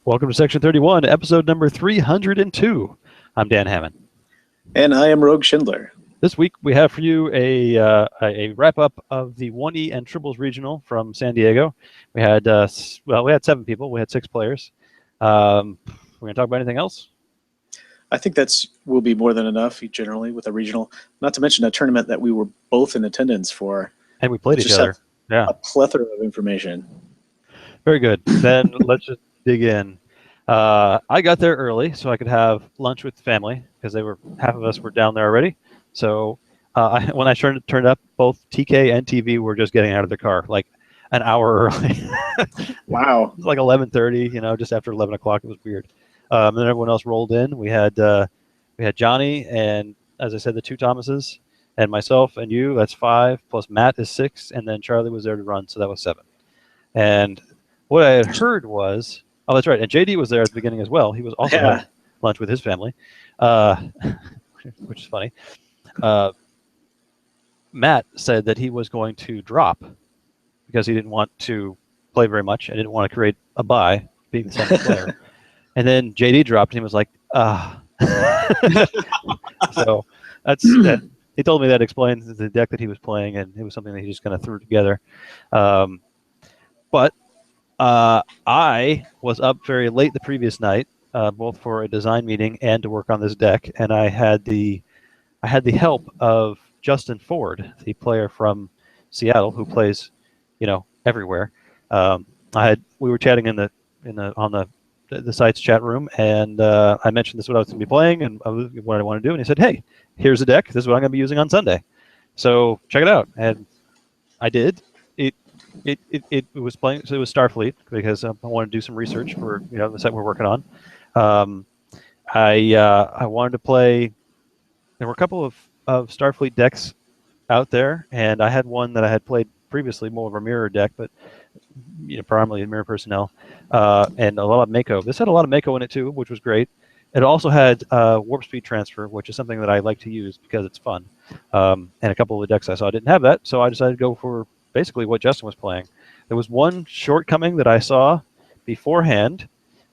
Welcome to Section 31, episode number 302. I'm Dan Hammond. And I am Rogue Schindler. This week we have for you a wrap-up of the 1E and Triples Regional from San Diego. We had, we had 7 people. We had 6 players. We're going to talk about anything else? I think will be more than enough generally with a regional, not to mention a tournament that we were both in attendance for. And we played each other. Yeah. A plethora of information. Very good. Then let's just dig in. I got there early so I could have lunch with the family because half of us were down there already. So when I turned up, both TK and TV were just getting out of the car like an hour early. Wow. It was like 11:30, just after 11 o'clock. It was weird. And then everyone else rolled in. We had Johnny and, as I said, the 2 Thomases and myself and you. That's 5 plus Matt is 6, and then Charlie was there to run, so that was 7. And what I had heard was, oh, that's right, and JD was there at the beginning as well. He was also having lunch with his family, which is funny. Matt said that he was going to drop because he didn't want to play very much and didn't want to create a bye being the second player. And then JD dropped and he was like, So he told me that explains the deck that he was playing, and it was something that he just kind of threw together. But I was up very late the previous night, both for a design meeting and to work on this deck, and I had the help of Justin Ford, the player from Seattle who plays, everywhere. We were chatting on the site's chat room, and I mentioned this is what I was going to be playing and what I want to do, and he said, "Hey, here's a deck. This is what I'm going to be using on Sunday. So check it out." And I did. It was playing. So it was Starfleet because I wanted to do some research for the site we're working on. I wanted to play. There were a couple of Starfleet decks out there, and I had one that I had played previously, more of a mirror deck, but primarily mirror personnel, and a lot of Mako. This had a lot of Mako in it too, which was great. It also had warp speed transfer, which is something that I like to use because it's fun. And a couple of the decks I saw didn't have that, so I decided to go for basically what Justin was playing. There was one shortcoming that I saw beforehand.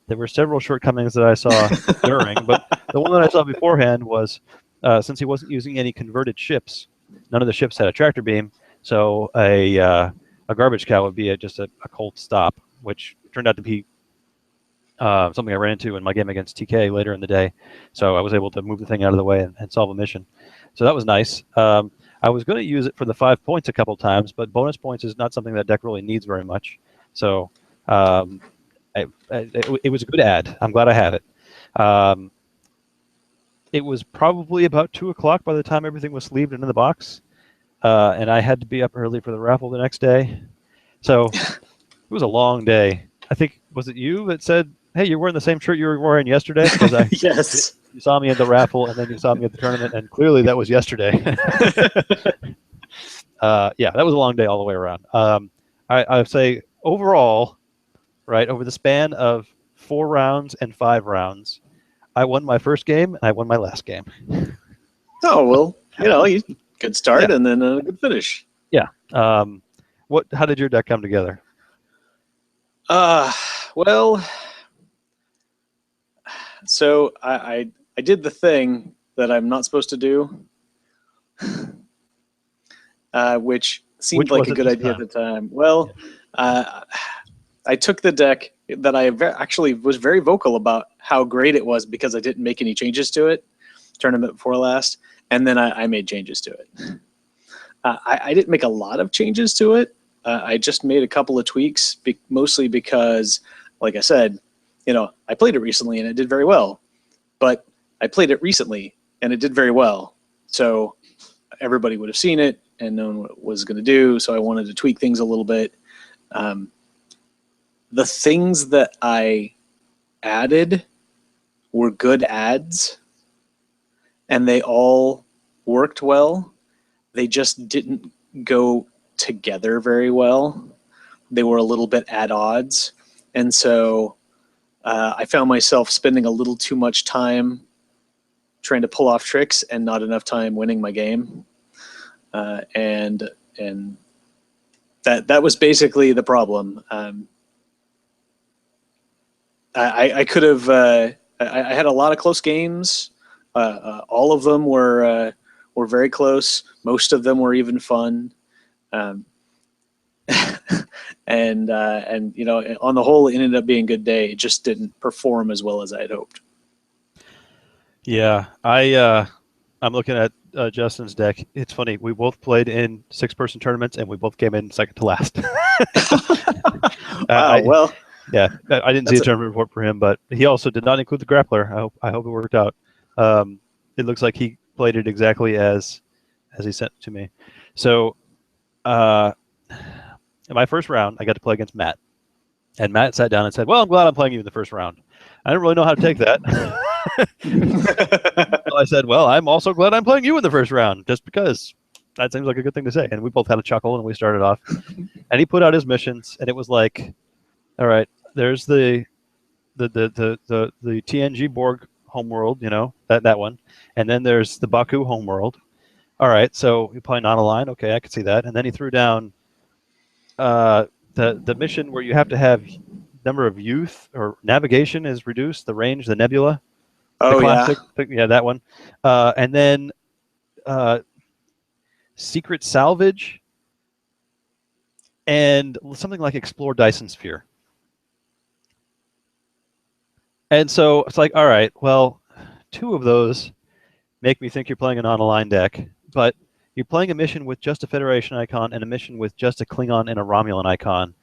There were several shortcomings that I saw during, but the one that I saw beforehand was since he wasn't using any converted ships, none of the ships had a tractor beam, so a garbage cow would be just a cold stop, which turned out to be something I ran into in my game against TK later in the day. So I was able to move the thing out of the way and solve a mission. So that was nice. I was going to use it for the 5 points a couple times, but bonus points is not something that deck really needs very much. So it was a good ad. I'm glad I have it. It was probably about 2 o'clock by the time everything was sleeved and in the box. And I had to be up early for the raffle the next day. So it was a long day. I think, was it you that said, "Hey, you're wearing the same shirt you were wearing yesterday"? Yes. You saw me at the raffle, and then you saw me at the tournament, and clearly that was yesterday. Yeah, that was a long day all the way around. I would say overall, right, over the span of 4 rounds and 5 rounds, I won my first game, and I won my last game. Oh, well, good start and then a good finish. Yeah. How did your deck come together? Well, so I did the thing that I'm not supposed to do, which seemed like a good idea at the time. Well, I took the deck that I actually was very vocal about how great it was because I didn't make any changes to it tournament before last, and then I made changes to it. I didn't make a lot of changes to it. I just made a couple of tweaks, mostly because, like I said, I played it recently and it did very well. But I played it recently and it did very well. So everybody would have seen it and known what it was going to do. So I wanted to tweak things a little bit. The things that I added were good ads, and they all worked well. They just didn't go together very well. They were a little bit at odds. And so I found myself spending a little too much time trying to pull off tricks and not enough time winning my game. And that was basically the problem. I could have. I had a lot of close games. All of them were very close. Most of them were even fun. Um, and you know, on the whole, it ended up being a good day. It just didn't perform as well as I had hoped. Yeah, I'm looking at Justin's deck. It's funny. We both played in 6-person tournaments, and we both came in second to last. Wow. Well, yeah, I didn't see a tournament report for him, but he also did not include the grappler. I hope it worked out. It looks like he played it exactly as he sent it to me. So, in my first round, I got to play against Matt, and Matt sat down and said, "Well, I'm glad I'm playing you in the first round." I didn't really know how to take that. So I said, "Well, I'm also glad I'm playing you in the first round, just because that seems like a good thing to say." And we both had a chuckle, and we started off. And he put out his missions, and it was like, "All right, there's the TNG Borg homeworld, you know, that one, and then there's the Baku homeworld. All right, so you're playing non-aligned. Okay, I can see that." And then he threw down the mission where you have to have number of youth or navigation is reduced, the range, the nebula. Oh, the classic, yeah, that one. And then secret salvage and something like explore Dyson Sphere. And so it's like, all right, well, 2 of those make me think you're playing a non-aligned deck, but you're playing a mission with just a Federation icon and a mission with just a Klingon and a Romulan icon.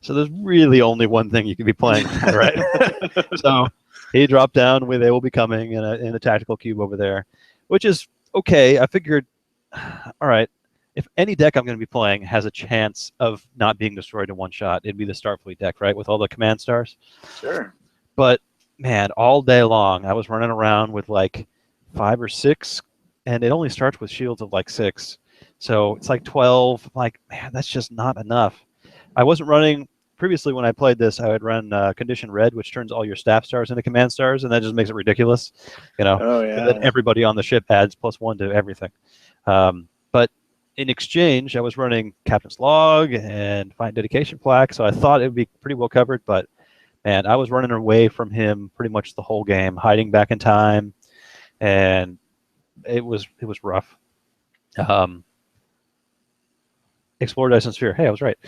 So there's really only one thing you can be playing, right? So he dropped down with They Will Be Coming in a tactical cube over there, which is okay. I figured, all right, if any deck I'm going to be playing has a chance of not being destroyed in one shot, it'd be the Starfleet deck, right, with all the command stars. Sure. But man, all day long I was running around with like 5 or 6, and it only starts with shields of like 6, so it's like 12. Like, man, that's just not enough. I wasn't running previously when I played this. I would run Condition Red, which turns all your staff stars into command stars, and that just makes it ridiculous, you know. Oh, yeah. And then everybody on the ship adds +1 to everything. But in exchange, I was running Captain's Log and Fine Dedication Plaque, so I thought it would be pretty well covered. But man, I was running away from him pretty much the whole game, hiding back in time, and it was rough. Explore Dyson Sphere. Hey, I was right.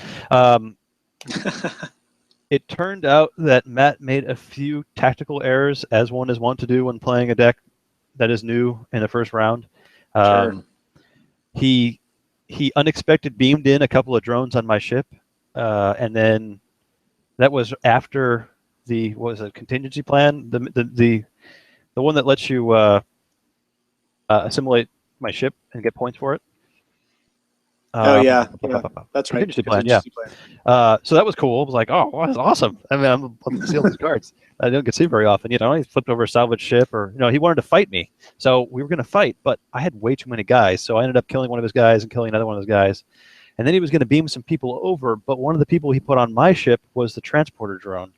It turned out that Matt made a few tactical errors, as one is wont to do when playing a deck that is new in the first round. Sure. He unexpected beamed in a couple of drones on my ship, and then that was after the, what was it, contingency plan, the one that lets you assimilate my ship and get points for it. Oh, yeah. That's right. Contingency plan, yeah. So that was cool. I was like, oh, well, that's awesome. I mean, I'm looking to see all these cards. I don't get to see very often. You know, he flipped over a salvage ship, or, you know, he wanted to fight me. So we were going to fight, but I had way too many guys. So I ended up killing one of his guys and killing another one of his guys. And then he was going to beam some people over, but one of the people he put on my ship was the transporter drone.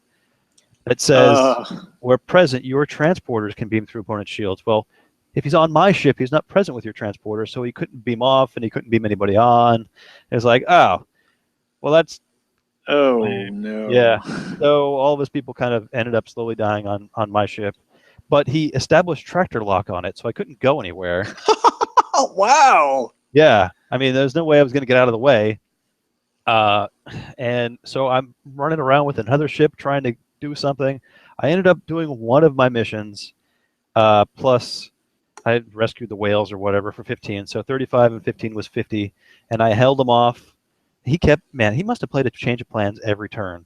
It says, where present, your transporters can beam through opponent's shields. Well, if he's on my ship, he's not present with your transporter, so he couldn't beam off and he couldn't beam anybody on. It was like, oh, well, that's... Oh, no. Yeah. So all of his people kind of ended up slowly dying on my ship. But he established tractor lock on it, so I couldn't go anywhere. Wow. Yeah. I mean, there's no way I was going to get out of the way. And so I'm running around with another ship trying to do something. I ended up doing one of my missions, plus I rescued the whales or whatever for 15. So 35 and 15 was 50, and I held him off. He kept, man, he must have played a change of plans every turn.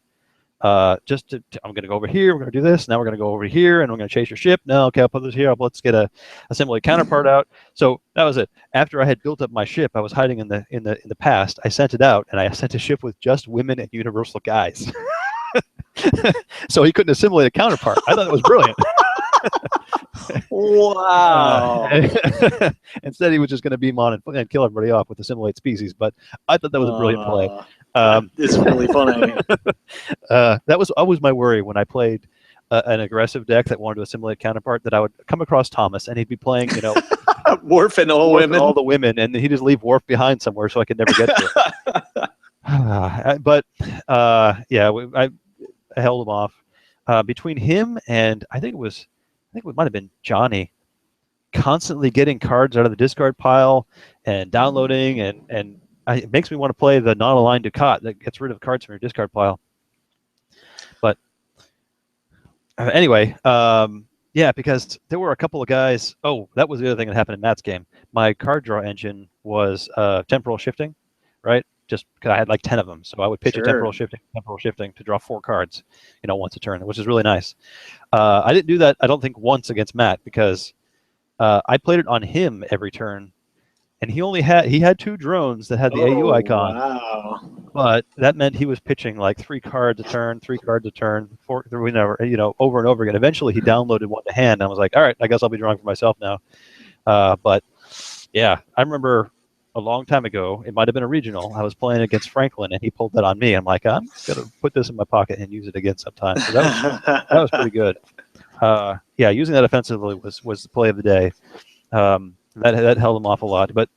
I'm going to go over here. We're going to do this. Now we're going to go over here, and we're going to chase your ship. No, okay, I'll put this here. Let's get a assembly counterpart out. So that was it. After I had built up my ship, I was hiding in the past. I sent it out, and I sent a ship with just women and universal guys. So he couldn't assimilate a counterpart. I thought it was brilliant. Wow. Instead, he was just going to beam on and kill everybody off with assimilate species. But I thought that was a brilliant play. It's really funny. That was always my worry when I played an aggressive deck that wanted to assimilate counterpart, that I would come across Thomas and he'd be playing, you know, Worf and all the women, and he'd just leave Worf behind somewhere so I could never get to it. But yeah, I held him off. between him and I think it might have been Johnny, constantly getting cards out of the discard pile and downloading, and it makes me want to play the non-aligned Ducat that gets rid of cards from your discard pile. But anyway, yeah, because there were a couple of guys. Oh, that was the other thing that happened in Matt's game. My card draw engine was temporal shifting, right? Just because I had like 10 of them, so I would pitch a temporal shifting to draw 4 cards, once a turn, which is really nice. I didn't do that, I don't think, once against Matt, because I played it on him every turn, and he had 2 drones that had the AU icon. Wow. But that meant he was pitching like 3 cards a turn, 3 cards a turn, 4, over and over again. Eventually, he downloaded one to hand, and I was like, all right, I guess I'll be drawing for myself now. But yeah, I remember a long time ago, it might have been a regional, I was playing against Franklin, and he pulled that on me. I'm like, I'm going to put this in my pocket and use it again sometime. So that was pretty good. Yeah, using that offensively was the play of the day. That held him off a lot. But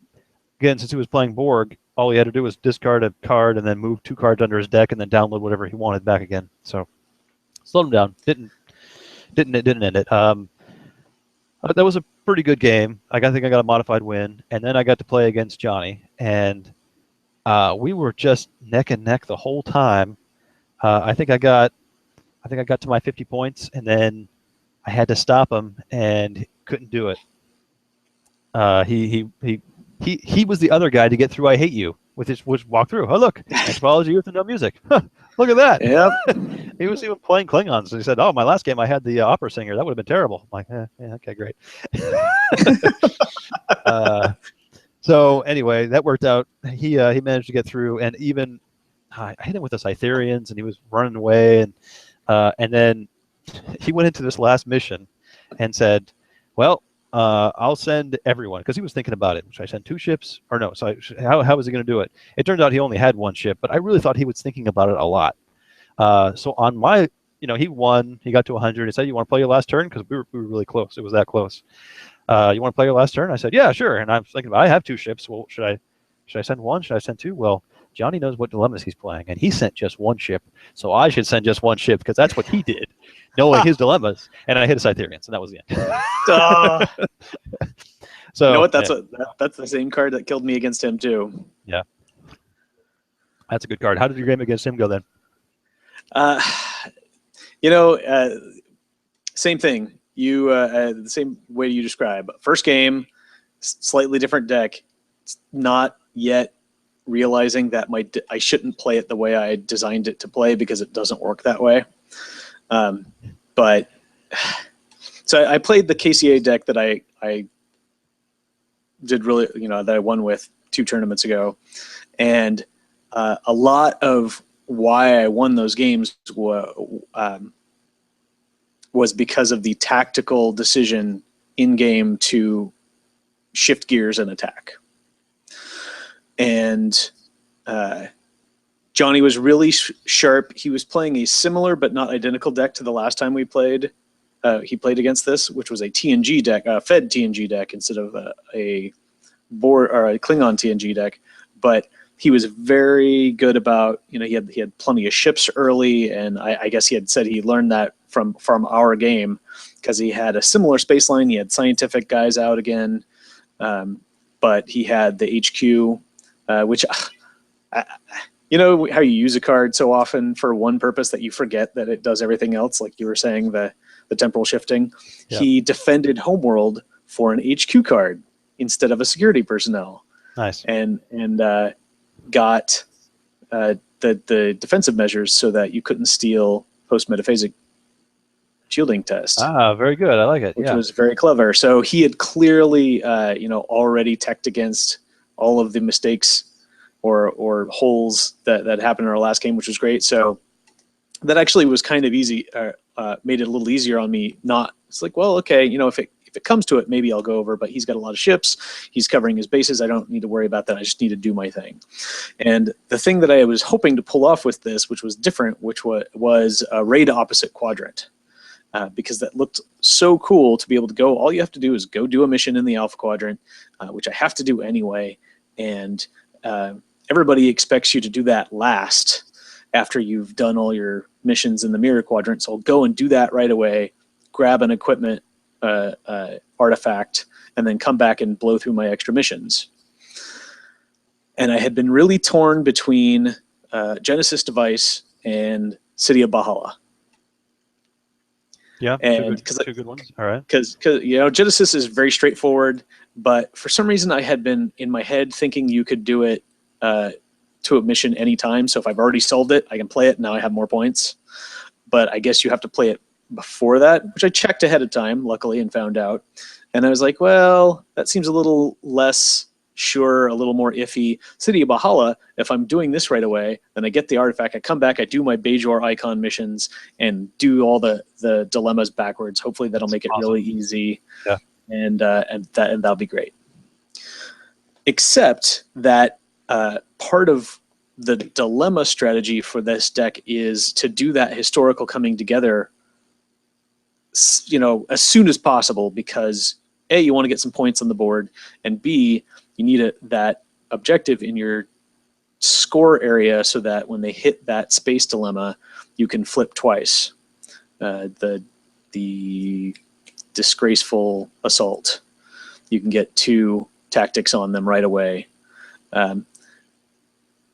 again, since he was playing Borg, all he had to do was discard a card and then move 2 cards under his deck and then download whatever he wanted back again. So slowed him down. Didn't end it. That was a pretty good game. I think I got a modified win, and then I got to play against Johnny, and we were just neck and neck the whole time. I think I got to my 50 points, and then I had to stop him and couldn't do it. He was the other guy to get through I Hate You with his walk through. Oh, look, Anthropology Youth and No Music. Look at that. Yep. He was even playing Klingons. So he said, oh, my last game I had the opera singer. That would have been terrible. I'm like, yeah, okay, great. So anyway, that worked out. He managed to get through, and even I hit him with the Cytherians, and he was running away, and then he went into this last mission and said, well, I'll send everyone, because he was thinking about it. Should I send 2 ships or no? So how was he going to do it? It turned out he only had 1 ship, but I really thought he was thinking about it a lot. So on my, he won. He got to 100. He said, you want to play your last turn? Because we were really close. It was that close. You want to play your last turn? I said, yeah, sure. And I'm thinking, I have 2 ships. Well, should I send 1? Should I send 2? Well, Johnny knows what dilemmas he's playing, and he sent just 1 ship. So I should send just 1 ship, because that's what he did, knowing his dilemmas. And I hit a Cytherians, and that was the end. So you know what? That's the same card that killed me against him too. Yeah, that's a good card. How did your game against him go then? Same thing. The same way you describe. First game, slightly different deck. It's not yet realizing that I shouldn't play it the way I designed it to play, because it doesn't work that way. But so I played the KCA deck that I did really, that I won with 2 tournaments ago, and a lot of why I won those games was because of the tactical decision in game to shift gears and attack. And Johnny was really sharp. He was playing a similar but not identical deck to the last time we played. He played against this, which was a TNG deck, a Fed TNG deck instead of a board or a Klingon TNG deck. But he was very good about, he had plenty of ships early, and I guess he had said he learned that from our game, because he had a similar space line. He had scientific guys out again, but he had the HQ, which, you know how you use a card so often for one purpose that you forget that it does everything else, like you were saying, the temporal shifting. Yeah. He defended Homeworld for an HQ card instead of a security personnel. Nice. And got the defensive measures so that you couldn't steal post-metaphasic shielding test. Ah, very good. I like it. Which was very clever. So he had clearly, already teched against all of the mistakes or holes that happened in our last game, which was great. So that actually was kind of easy, made it a little easier on me. It's like, well, okay, if it comes to it, maybe I'll go over, but he's got a lot of ships. He's covering his bases. I don't need to worry about that. I just need to do my thing. And the thing that I was hoping to pull off with this, which was different, which was a raid opposite quadrant, because that looked so cool to be able to go. All you have to do is go do a mission in the Alpha Quadrant, which I have to do anyway. And everybody expects you to do that last. after you've done all your missions in the mirror quadrant. So I'll go and do that right away, grab an equipment artifact, and then come back and blow through my extra missions. And I had been really torn between Genesis Device and City of Bahala. Yeah, and two good ones. All right. Because you know, Genesis is very straightforward, but for some reason I had been in my head thinking you could do it to a mission anytime. So if I've already solved it, I can play it. Now I have more points. But I guess you have to play it before that, which I checked ahead of time, luckily, and found out. And I was like, well, that seems a little less sure, a little more iffy. City of Bahala, if I'm doing this right away, then I get the artifact, I come back, I do my Bajor icon missions, and do all the dilemmas backwards. Hopefully that'll make it really easy. Yeah. And that'll be great. Except that part of the dilemma strategy for this deck is to do that historical coming together, you know, as soon as possible, because A, you want to get some points on the board, and B, you need that objective in your score area so that when they hit that space dilemma, you can flip twice. The disgraceful assault, you can get 2 tactics on them right away.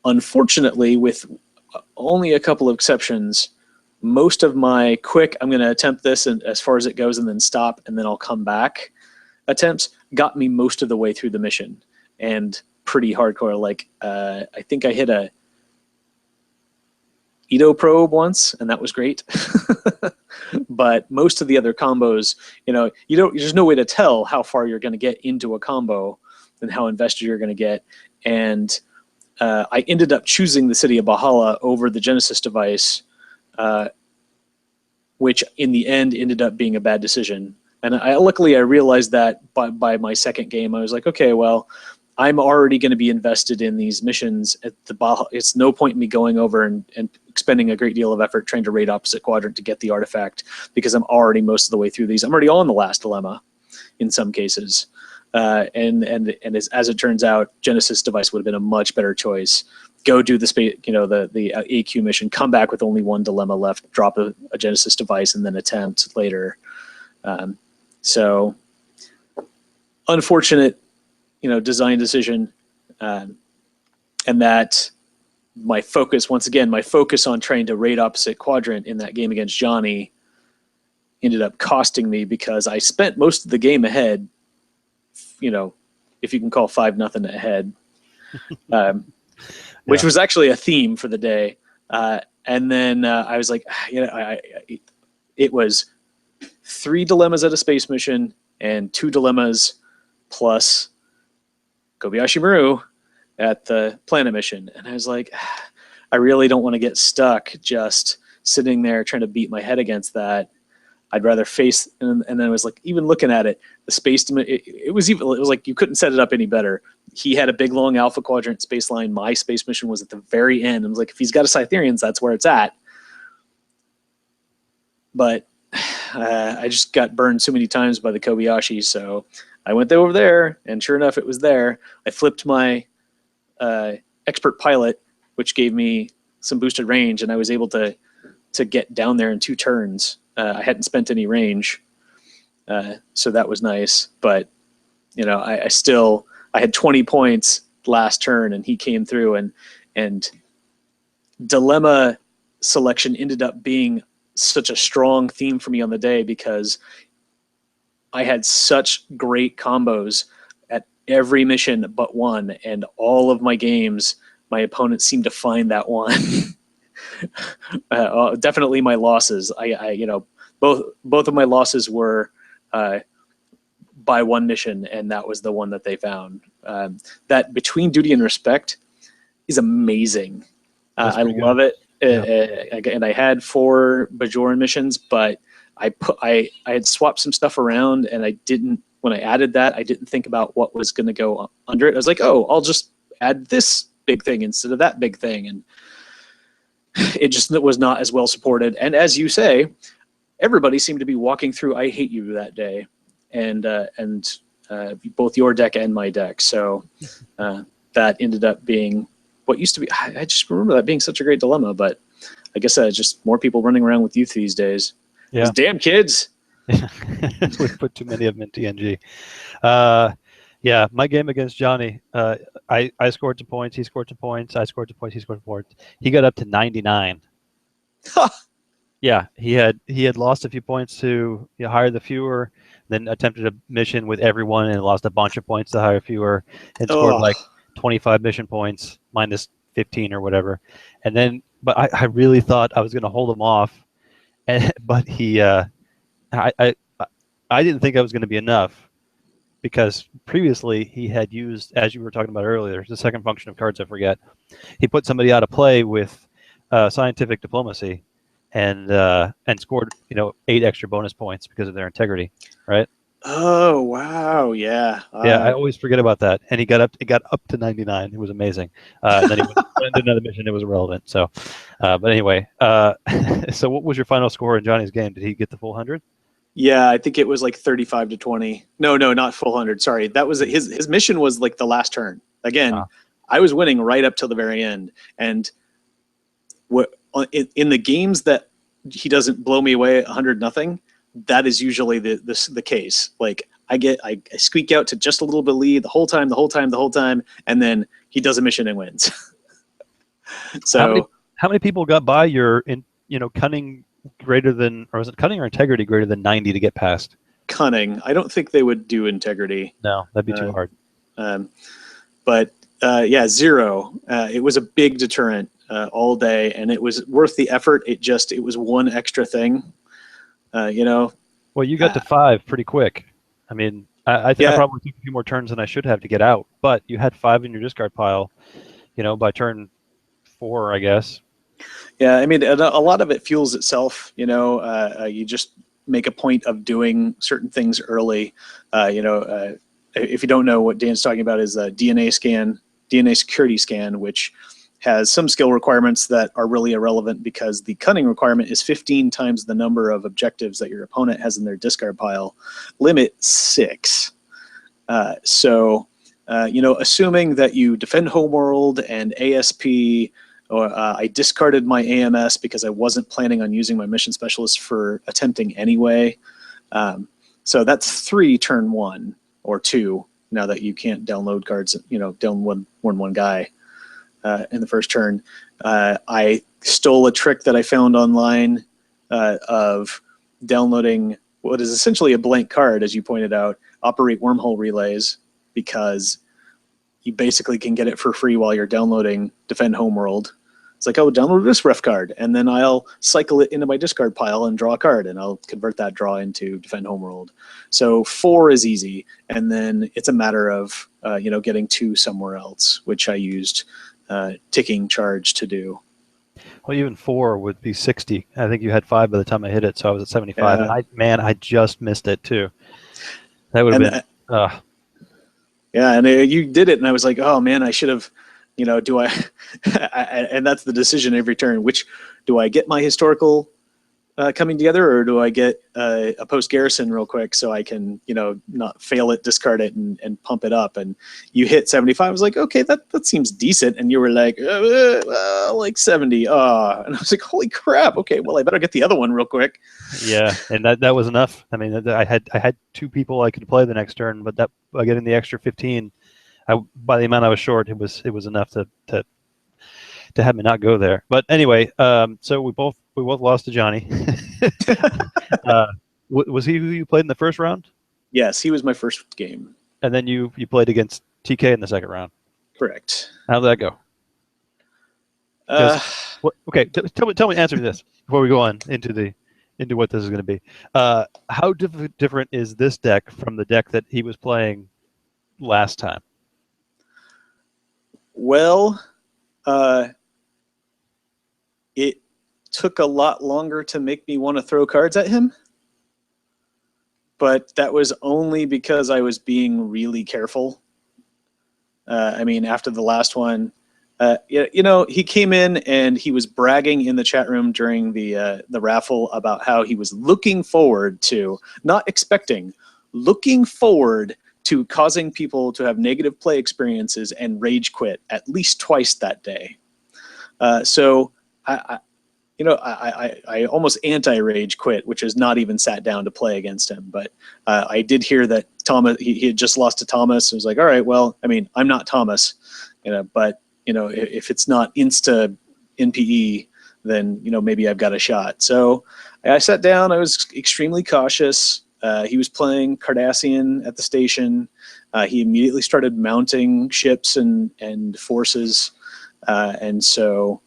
Unfortunately, with only a couple of exceptions, most of my quick, I'm going to attempt this and as far as it goes and then stop and then I'll come back attempts got me most of the way through the mission, and pretty hardcore. Like I think I hit a Edo probe once, and that was great. But most of the other combos, you know, there's no way to tell how far you're going to get into a combo and how invested you're going to get. And I ended up choosing the City of Bahala over the Genesis Device, which in the end ended up being a bad decision. And luckily I realized that by my second game. I was like, okay, well, I'm already going to be invested in these missions at the Baja. It's no point in me going over and expending a great deal of effort trying to raid opposite quadrant to get the artifact, because I'm already most of the way through these. I'm already on the last dilemma in some cases. And as it turns out, Genesis Device would have been a much better choice. Go do the space, you know, the AQ mission, come back with only one dilemma left, drop a Genesis Device, and then attempt later. So unfortunate, you know, design decision, and that my focus, once again, my focus on trying to raid opposite quadrant in that game against Johnny ended up costing me, because I spent most of the game ahead, you know, if you can call 5-0 ahead, which was actually a theme for the day. And then I was like, you know, it was 3 dilemmas at a space mission and 2 dilemmas plus Kobayashi Maru at the planet mission. And I was like, I really don't want to get stuck just sitting there trying to beat my head against that. I'd rather face, and then I was like, even looking at it, the space, it was like you couldn't set it up any better. He had a big long alpha quadrant space line. My space mission was at the very end. I was like, if he's got a Scytherians, that's where it's at. But I just got burned so many times by the Kobayashi, so I went over there, and sure enough, it was there. I flipped my expert pilot, which gave me some boosted range, and I was able to get down there in 2 turns. I hadn't spent any range, so that was nice. But you know, I had 20 points last turn, and he came through, and dilemma selection ended up being such a strong theme for me on the day, because I had such great combos at every mission but one, and all of my games, my opponents seemed to find that one. Definitely my losses. I you know, both of my losses were by one mission, and that was the one that they found. That Between Duty and Respect is amazing. I love it. Yeah. And I had 4 Bajoran missions, but I had swapped some stuff around, and I didn't, when I added that, I didn't think about what was going to go under it. I was like, oh, I'll just add this big thing instead of that big thing. And it just was not as well supported. And as you say, everybody seemed to be walking through I Hate You that day, and both your deck and my deck. So that ended up being what used to be, I just remember that being such a great dilemma, but I guess just more people running around with youth these days. Yeah. Those damn kids. We put too many of them in TNG. Yeah, my game against Johnny, I scored some points, he scored some points, I scored some points, he scored some points. He got up to 99. Yeah, he had lost a few points to hire the fewer, then attempted a mission with everyone and lost a bunch of points to hire fewer, and scored like 25 mission points minus 15 or whatever. And then, but I really thought I was going to hold him off, but I didn't think I was going to be enough, because previously he had used, as you were talking about earlier, the second function of cards, I forget. He put somebody out of play with scientific diplomacy, and scored 8 extra bonus points because of their integrity, right? Oh wow, yeah. Yeah, I always forget about that. And it got up to 99. It was amazing. And then he went into another mission. It was irrelevant. So, but anyway, so what was your final score in Johnny's game? Did he get the full 100? Yeah, I think it was like 35 to 20. No, not full 100. Sorry, that was his mission was like the last turn. Again, I was winning right up till the very end, and what in the games that he doesn't blow me away 100-0, that is usually the case. Like I squeak out to just a little bit lead the whole time, and then he does a mission and wins. So how many people got by your cunning greater than, or was it cunning or integrity greater than 90 to get past? Cunning. I don't think they would do integrity. No, that'd be too hard. But yeah, 0. It was a big deterrent all day, and it was worth the effort. It was one extra thing, Well, you got to 5 pretty quick. I mean, I think I probably took a few more turns than I should have to get out, but you had 5 in your discard pile, by turn 4, I guess. Yeah, I mean, a lot of it fuels itself. You just make a point of doing certain things early. If you don't know, what Dan's talking about is a DNA security scan, which has some skill requirements that are really irrelevant, because the cunning requirement is 15 times the number of objectives that your opponent has in their discard pile. Limit 6. Assuming that you defend homeworld and ASP, or I discarded my AMS because I wasn't planning on using my mission specialist for attempting anyway. So that's 3 turn 1 or 2. Now that you can't download cards, down one guy in the first turn. I stole a trick that I found online of downloading what is essentially a blank card, as you pointed out, operate wormhole relays, because you basically can get it for free while you're downloading Defend Homeworld. It's like, oh, download this ref card, and then I'll cycle it into my discard pile and draw a card, and I'll convert that draw into Defend Homeworld. So 4 is easy, and then it's a matter of getting 2 somewhere else, which I used ticking charge to do. Well, even 4 would be 60. I think you had 5 by the time I hit it, so I was at 75. And I just missed it too. That would have been. Yeah, and you did it, and I was like, oh man, I should have. Do I? And that's the decision every turn. Which do I get my historical coming together, or do I get a post garrison real quick so I can not fail it, discard it, and pump it up? And you hit 75. I was like, okay, that seems decent. And you were like, like 70. And I was like, holy crap. Okay, well, I better get the other one real quick. Yeah, and that was enough. I mean, I had 2 people I could play the next turn, but that by getting the extra 15. By the amount I was short, it was enough to have me not go there. But anyway, so we both lost to Johnny. Was he who you played in the first round? Yes, he was my first game. And then you played against TK in the second round. Correct. How did that go? Okay, tell me, answer this before we go on into what this is going to be. How different is this deck from the deck that he was playing last time? Well, it took a lot longer to make me want to throw cards at him, but that was only because I was being really careful. I mean, after the last one, he came in and he was bragging in the chat room during the raffle about how he was looking forward to, not expecting, looking forward to causing people to have negative play experiences and rage quit at least twice that day. So you know, I almost anti-rage quit, which is not even sat down to play against him. But I did hear that Thomas, he had just lost to Thomas. I was like, all right, well, I mean, I'm not Thomas, you know, but, you know, if it's not insta NPE, then, you know, maybe I've got a shot. So I sat down. I was extremely cautious. He was playing Cardassian at the station. He immediately started mounting ships and forces. And so,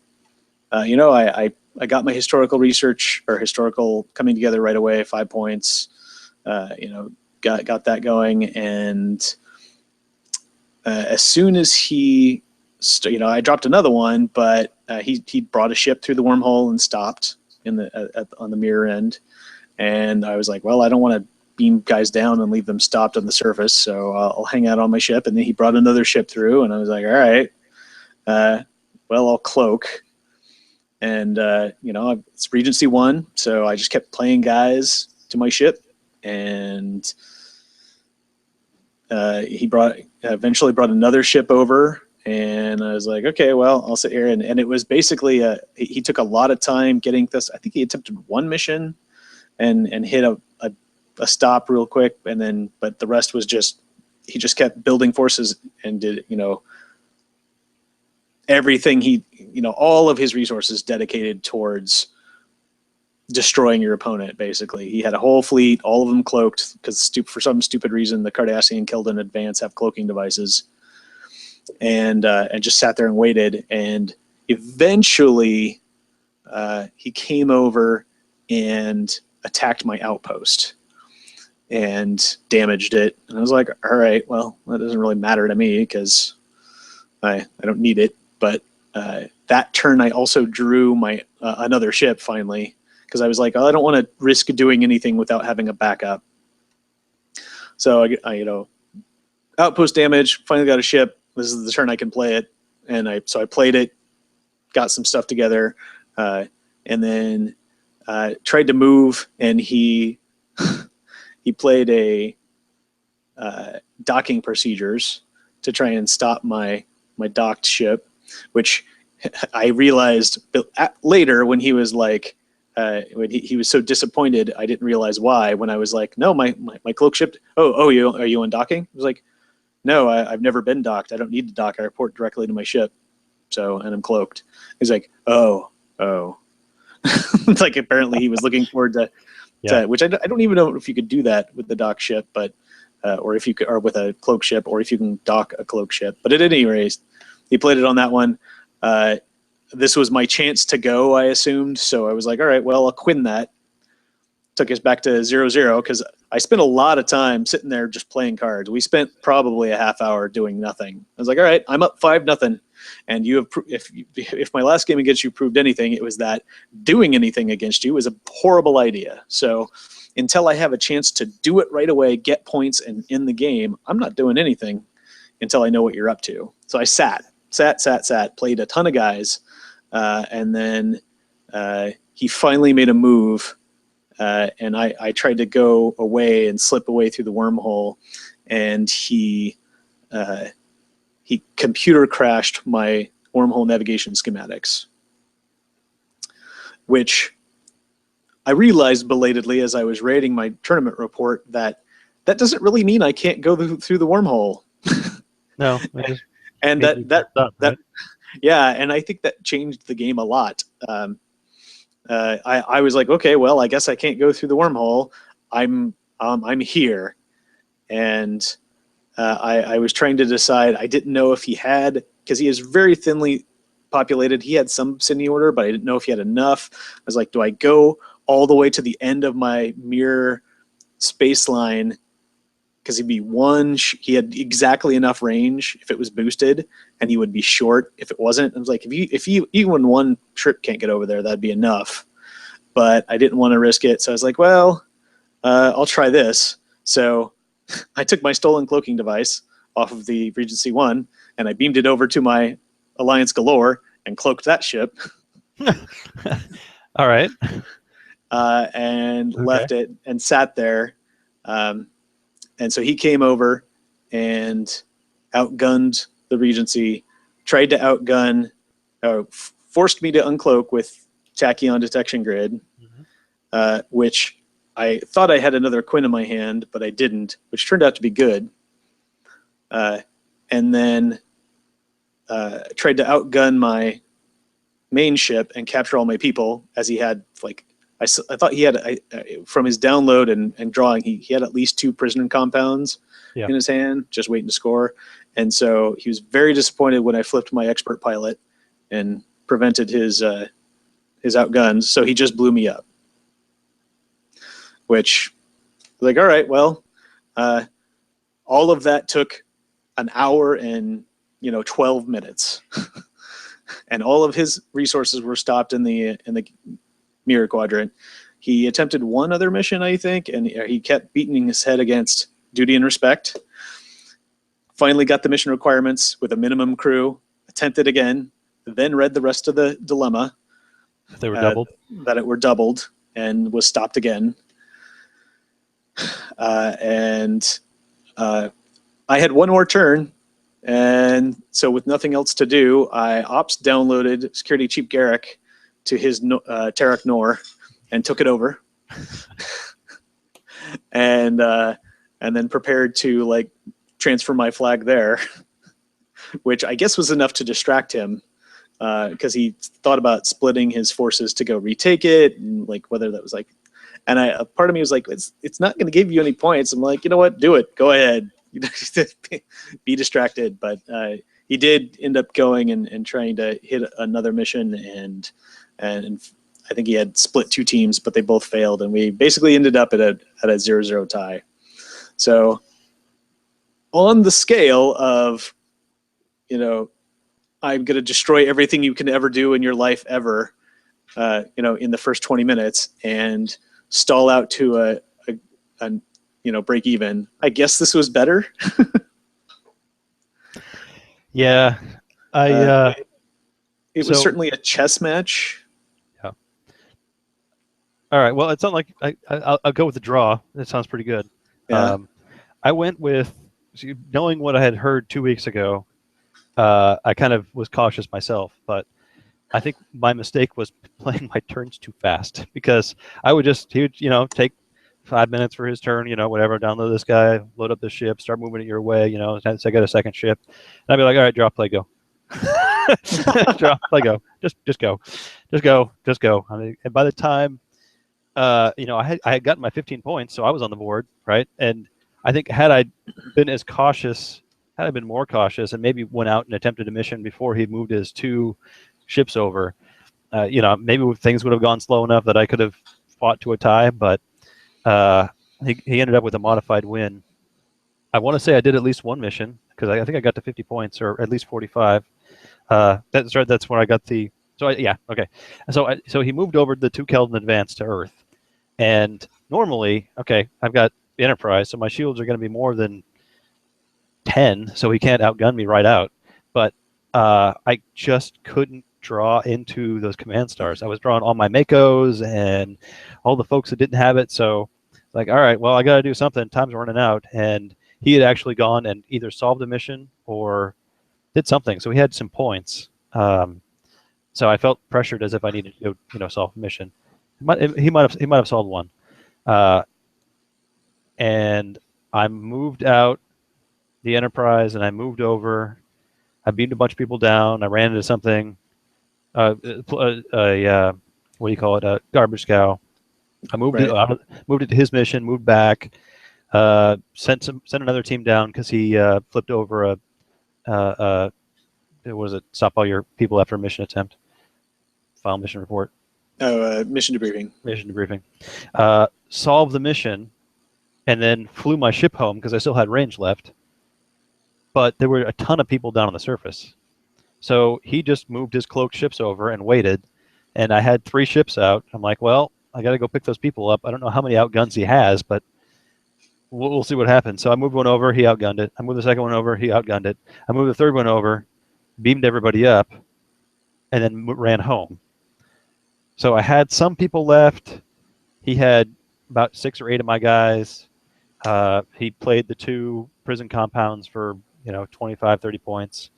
you know, I got my historical research or historical coming together right away, 5 points, you know, got that going. And as soon as he, you know, I dropped another one, but he brought a ship through the wormhole and stopped in the on the mirror end. And I was like, well, I don't want to beam guys down and leave them stopped on the surface, so I'll hang out on my ship. And then he brought another ship through, and I was like, all right, well, I'll cloak. And, you know, it's Regency 1, so I just kept playing guys to my ship. And he eventually brought another ship over. And I was like, okay, well, I'll sit here. And it was basically, he took a lot of time getting this. I think he attempted one mission and hit a stop real quick. And then, but the rest was just, he just kept building forces and did, you know, everything you know, all of his resources dedicated towards destroying your opponent. Basically, he had a whole fleet, all of them cloaked, because for some stupid reason the Cardassian killed in advance have cloaking devices, and just sat there and waited. And eventually he came over and attacked my outpost and damaged it. And I was like, all right, well, that doesn't really matter to me because I don't need it. But that turn, I also drew my another ship finally, because I was like, oh, I don't want to risk doing anything without having a backup. So I, you know, outpost damage, finally got a ship. This is the turn I can play it, and so I played it, got some stuff together, and then tried to move, and he played a docking procedures to try and stop my docked ship, which I realized later when he was like, when he was so disappointed, I didn't realize why. When I was like, no, my cloak ship. Oh, are you undocking? I was like, no, I've never been docked. I don't need to dock. I report directly to my ship. So, and I'm cloaked. He's like, oh. It's like apparently he was looking forward to which I don't even know if you could do that with the dock ship, but or if you could, or with a cloak ship, or if you can dock a cloak ship. But at any rate, he played it on that one. This was my chance to go, I assumed. So I was like, all right, well, I'll quinn that. Took us back to 0-0 because I spent a lot of time sitting there just playing cards. We spent probably a half hour doing nothing. I was like, all right, I'm up 5-0. And you have, if my last game against you proved anything, it was that doing anything against you was a horrible idea. So until I have a chance to do it right away, get points, and in the game, I'm not doing anything until I know what you're up to. So I sat, played a ton of guys, and then he finally made a move, and I tried to go away and slip away through the wormhole, and he computer crashed my wormhole navigation schematics, which I realized belatedly as I was rating my tournament report that doesn't really mean I can't go through the wormhole. No, and that yeah, and I think that changed the game a lot. I was like, okay, well, I guess I can't go through the wormhole. I'm here, and I was trying to decide. I didn't know if he had, because he is very thinly populated. He had some sending order, but I didn't know if he had enough. I was like, do I go all the way to the end of my mirror space line? Because he'd be one, he had exactly enough range if it was boosted, and he would be short if it wasn't. I was like, if even one trip can't get over there, that'd be enough. But I didn't want to risk it, so I was like, well, I'll try this. So I took my stolen cloaking device off of the Regency 1, and I beamed it over to my Alliance Galore and cloaked that ship. All right. And left it and sat there. And so he came over and outgunned the Regency, tried to outgun, forced me to uncloak with tachyon detection grid, which I thought I had another Quinn in my hand, but I didn't, which turned out to be good. And then tried to outgun my main ship and capture all my people, as he had, like, I thought he had, from his download and drawing, he had at least 2 prisoner compounds in his hand, just waiting to score. And so he was very disappointed when I flipped my expert pilot and prevented his outguns. So he just blew me up, which, like, all right, well, all of that took an hour and 12 minutes, and all of his resources were stopped in the mirror quadrant. He attempted one other mission, I think, and he kept beating his head against duty and respect. Finally got the mission requirements with a minimum crew, attempted again, then read the rest of the dilemma. They were doubled? That it were doubled, and was stopped again. And I had one more turn, and so with nothing else to do, I ops downloaded Security Chief Garrick to his Terek Nor and took it over. And then prepared to, like, transfer my flag there, which I guess was enough to distract him, because he thought about splitting his forces to go retake it, and, like, whether that was like, and a part of me was like, it's not going to give you any points. I'm like, you know what, do it, go ahead, be distracted. But he did end up going and trying to hit another mission, and I think he had split 2 teams, but they both failed, and we basically ended up at a 0-0 tie. So on the scale of, I'm going to destroy everything you can ever do in your life ever, in the first 20 minutes, and stall out to a break even, I guess this was better. Yeah. It was certainly a chess match. Yeah. All right. Well, it's not like I'll go with the draw. That sounds pretty good. Yeah. I went with, knowing what I had heard 2 weeks ago, I kind of was cautious myself, but I think my mistake was playing my turns too fast, because he would take 5 minutes for his turn, whatever, download this guy, load up the ship, start moving it your way, so I got a second ship. And I'd be like, all right, draw, play, go. Draw, play, go. Just go. I mean, and by the time, I had gotten my 15 points, so I was on the board, right? And I think had I been more cautious and maybe went out and attempted a mission before he moved his 2 ships over, maybe things would have gone slow enough that I could have fought to a tie, but he ended up with a modified win. I want to say I did at least one mission, because I think I got to 50 points, or at least 45. That's right. That's where I got the. Okay. So he moved over the 2 Kelvin advance to Earth, and normally, okay, I've got Enterprise, so my shields are going to be more than 10, so he can't outgun me right out. But I just couldn't draw into those command stars. I was drawing all my Makos and all the folks that didn't have it, so like, all right, well, I got to do something. Time's running out, and he had actually gone and either solved a mission or did something, so he had some points. So I felt pressured, as if I needed to go, solve a mission. He might have solved one, and I moved out the Enterprise, and I moved over. I beat a bunch of people down. I ran into something. What do you call it? A garbage cow. I moved it to his mission. Moved back. Sent another team down because he flipped over stop all your people after a mission attempt. File mission report. Mission debriefing. Mission debriefing. Solved the mission, and then flew my ship home because I still had range left. But there were a ton of people down on the surface. So he just moved his cloaked ships over and waited, and I had 3 ships out. I'm like, well, I got to go pick those people up. I don't know how many outguns he has, but we'll see what happens. So I moved one over, he outgunned it. I moved the second one over, he outgunned it. I moved the third one over, beamed everybody up, and then ran home. So I had some people left. He had about 6 or 8 of my guys. He played the 2 prison compounds for 25, 30 points.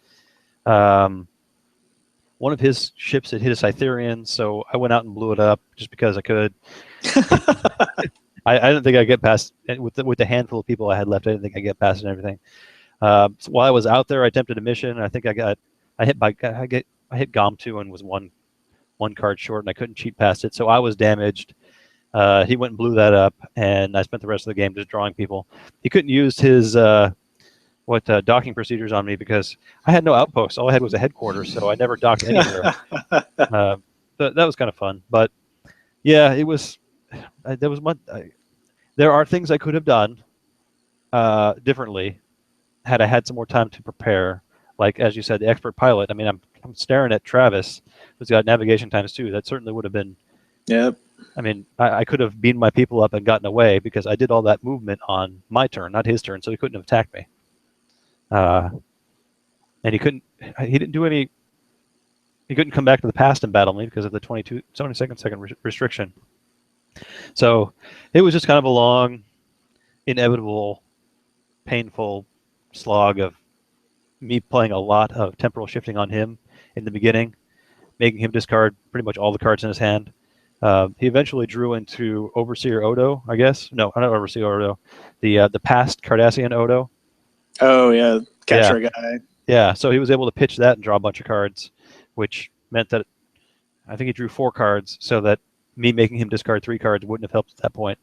one of his ships had hit a Cytherian, so I went out and blew it up just because I could. I didn't think I'd get past with the handful of people I had left. I didn't think I'd get past and everything. So while I was out there, I attempted a mission. And I think I hit Gom 2 and was one card short, and I couldn't cheat past it. So I was damaged. He went and blew that up, and I spent the rest of the game just drawing people. He couldn't use his docking procedures on me because I had no outposts. All I had was a headquarters, so I never docked anywhere. That was kind of fun, but yeah, it was. There are things I could have done differently had I had some more time to prepare. Like, as you said, the expert pilot. I mean, I'm staring at Travis, who's got navigation ×2. That certainly would have been. Yep. I mean, I could have beaten my people up and gotten away because I did all that movement on my turn, not his turn, so he couldn't have attacked me. And he didn't do any. He couldn't come back to the past and battle me because of the 22 restriction. So it was just kind of a long, inevitable, painful slog of me playing a lot of temporal shifting on him in the beginning, making him discard pretty much all the cards in his hand. He eventually drew into Overseer Odo, I guess. No, not Overseer Odo. The past Cardassian Odo. Oh, yeah. Capture guy. Yeah, so he was able to pitch that and draw a bunch of cards, which meant that I think he drew 4 cards, so that me making him discard 3 cards wouldn't have helped at that point.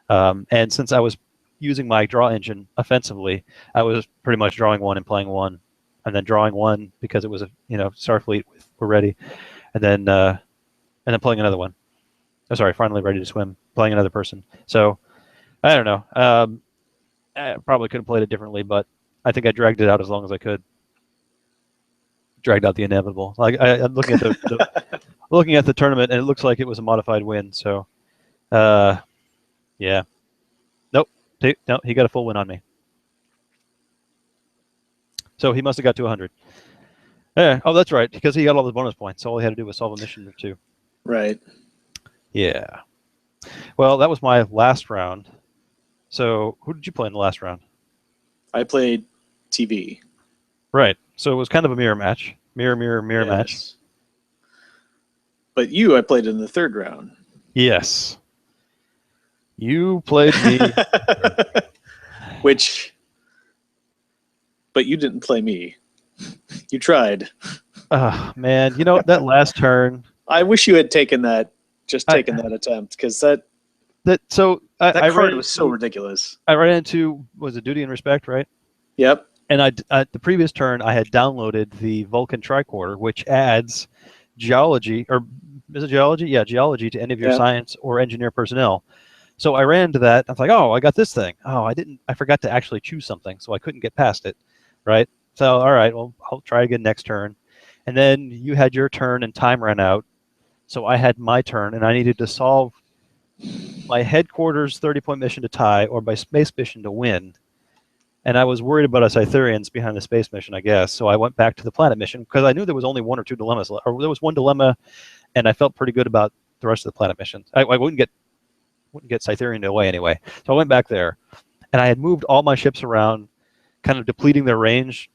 And since I was using my draw engine offensively, I was pretty much drawing 1 and playing 1, and then drawing 1 because it was a Starfleet we're ready, and then playing another one. Oh, sorry, finally ready to swim, playing another person. So I don't know. I probably could have played it differently, but I think I dragged it out as long as I could. Dragged out the inevitable. Like I'm looking at looking at the tournament, and it looks like it was a modified win. So, yeah. Nope. No, he got a full win on me. So he must have got to 100. Yeah. Oh, that's right, because he got all the bonus points. So all he had to do was solve a mission or 2. Right. Yeah. Well, that was my last round. So who did you play in the last round? I played TV. Right. So it was kind of a mirror match. Mirror match. But I played in the 3rd round. Yes. You played me. But you didn't play me. You tried. Man, that last turn. I wish you had taken that attempt, because that card was so ridiculous. I ran into, was it Duty and Respect, right? Yep. And the previous turn, I had downloaded the Vulcan Tricorder, which adds geology, or is it geology? Yeah, geology to any of your science or engineer personnel. So I ran to that. I was like, oh, I got this thing. Oh, I forgot to actually choose something, so I couldn't get past it, right? So, all right, well, I'll try again next turn. And then you had your turn and time ran out. So I had my turn, and I needed to solve my headquarters 30-point mission to tie or my space mission to win. And I was worried about us Cytherians behind the space mission, I guess. So I went back to the planet mission because I knew there was only 1 or 2 dilemmas, or there was 1 dilemma, and I felt pretty good about the rest of the planet missions. I wouldn't get Cytherian away anyway. So I went back there, and I had moved all my ships around, kind of depleting their range,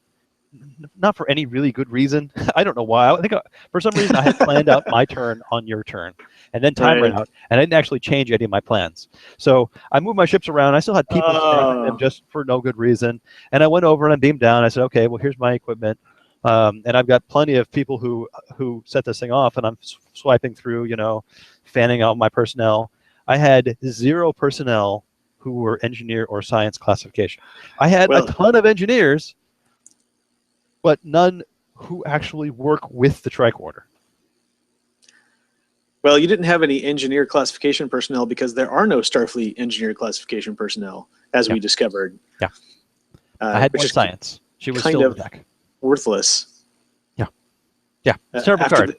not for any really good reason. I don't know why. I think for some reason I had planned out my turn on your turn, and then time ran out, and I didn't actually change any of my plans. So I moved my ships around. I still had people surrounding them just for no good reason. And I went over and I beamed down. I said, okay, well, here's my equipment. And I've got plenty of people who set this thing off, and I'm swiping through, fanning out my personnel. I had 0 personnel who were engineer or science classification. I had a ton of engineers, but none who actually work with the tricorder. Well, you didn't have any engineer classification personnel because there are no Starfleet engineer classification personnel, as we discovered. Yeah. I had one science. She was still in the deck. Worthless. Yeah. Yeah. It's a terrible card.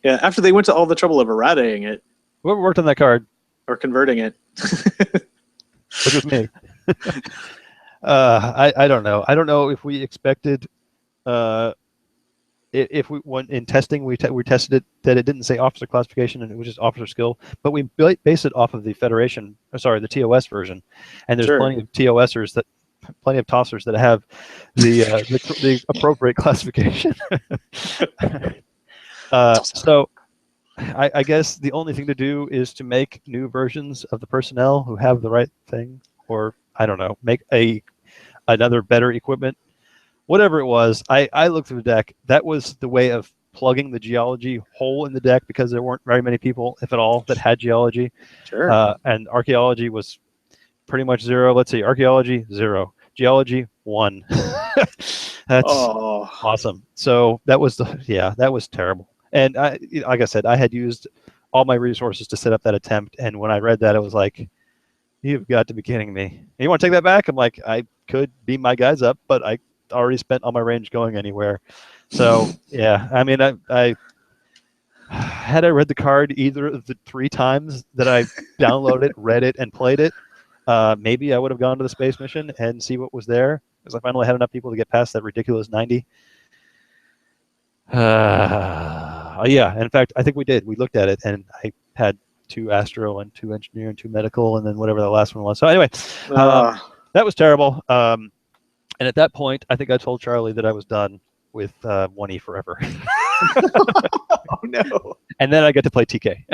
After they went to all the trouble of errataing it. Whoever worked on that card. Or converting it. Which was me. I don't know. I don't know if we expected... if we went in testing, we tested it that it didn't say officer classification and it was just officer skill, but we based it off of the Federation, the TOS version, and there's plenty of TOSers plenty of tossers that have the appropriate classification. So I guess the only thing to do is to make new versions of the personnel who have the right thing, or I don't know, make another better equipment. Whatever it was, I looked through the deck. That was the way of plugging the geology hole in the deck because there weren't very many people, if at all, that had geology. Sure. And archaeology was pretty much zero. Let's see, archaeology, 0. Geology, 1. That's awesome. So that was that was terrible. And like I said, I had used all my resources to set up that attempt. And when I read that, it was like, you've got to be kidding me. You want to take that back? I'm like, I could beam my guys up, but I already spent all my range going anywhere. So yeah, I mean, I had I read the card either of the 3 times that I downloaded, read it, and played it, maybe I would have gone to the space mission and see what was there, because I finally had enough people to get past that ridiculous 90. Yeah, in fact, I think we did. We looked at it, and I had 2 astro and 2 engineer and 2 medical, and then whatever the last one was. So anyway, that was terrible. And at that point, I think I told Charlie that I was done with 1E forever. Oh no! And then I get to play TK.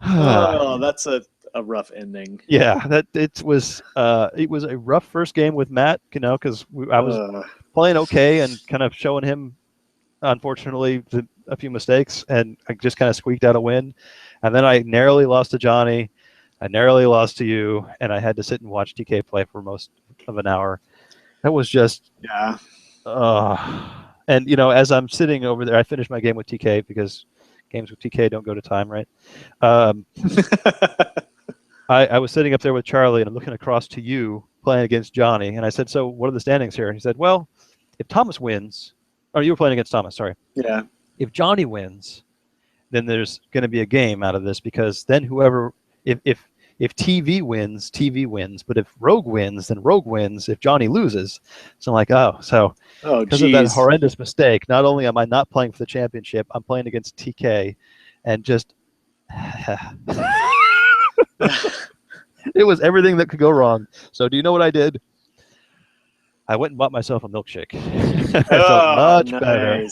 Wow. That's a rough ending. Yeah, that it was a rough first game with Matt, because I was playing okay and kind of showing him, unfortunately, a few mistakes, and I just kind of squeaked out a win. And then I narrowly lost to Johnny. I narrowly lost to you, and I had to sit and watch TK play for most of an hour. That was just and as I'm sitting over there, I finished my game with TK because games with TK don't go to time, right? I was sitting up there with Charlie, and I'm looking across to you playing against Johnny, and I said, "So what are the standings here?" And he said, "Well, if Thomas wins, or you were playing against Thomas, sorry. Yeah. If Johnny wins, then there's going to be a game out of this, because then if TV wins, TV wins. But if Rogue wins, then Rogue wins. If Johnny loses." So I'm like, because of that horrendous mistake, not only am I not playing for the championship, I'm playing against TK, and just it was everything that could go wrong. So do you know what I did? I went and bought myself a milkshake. I felt much better.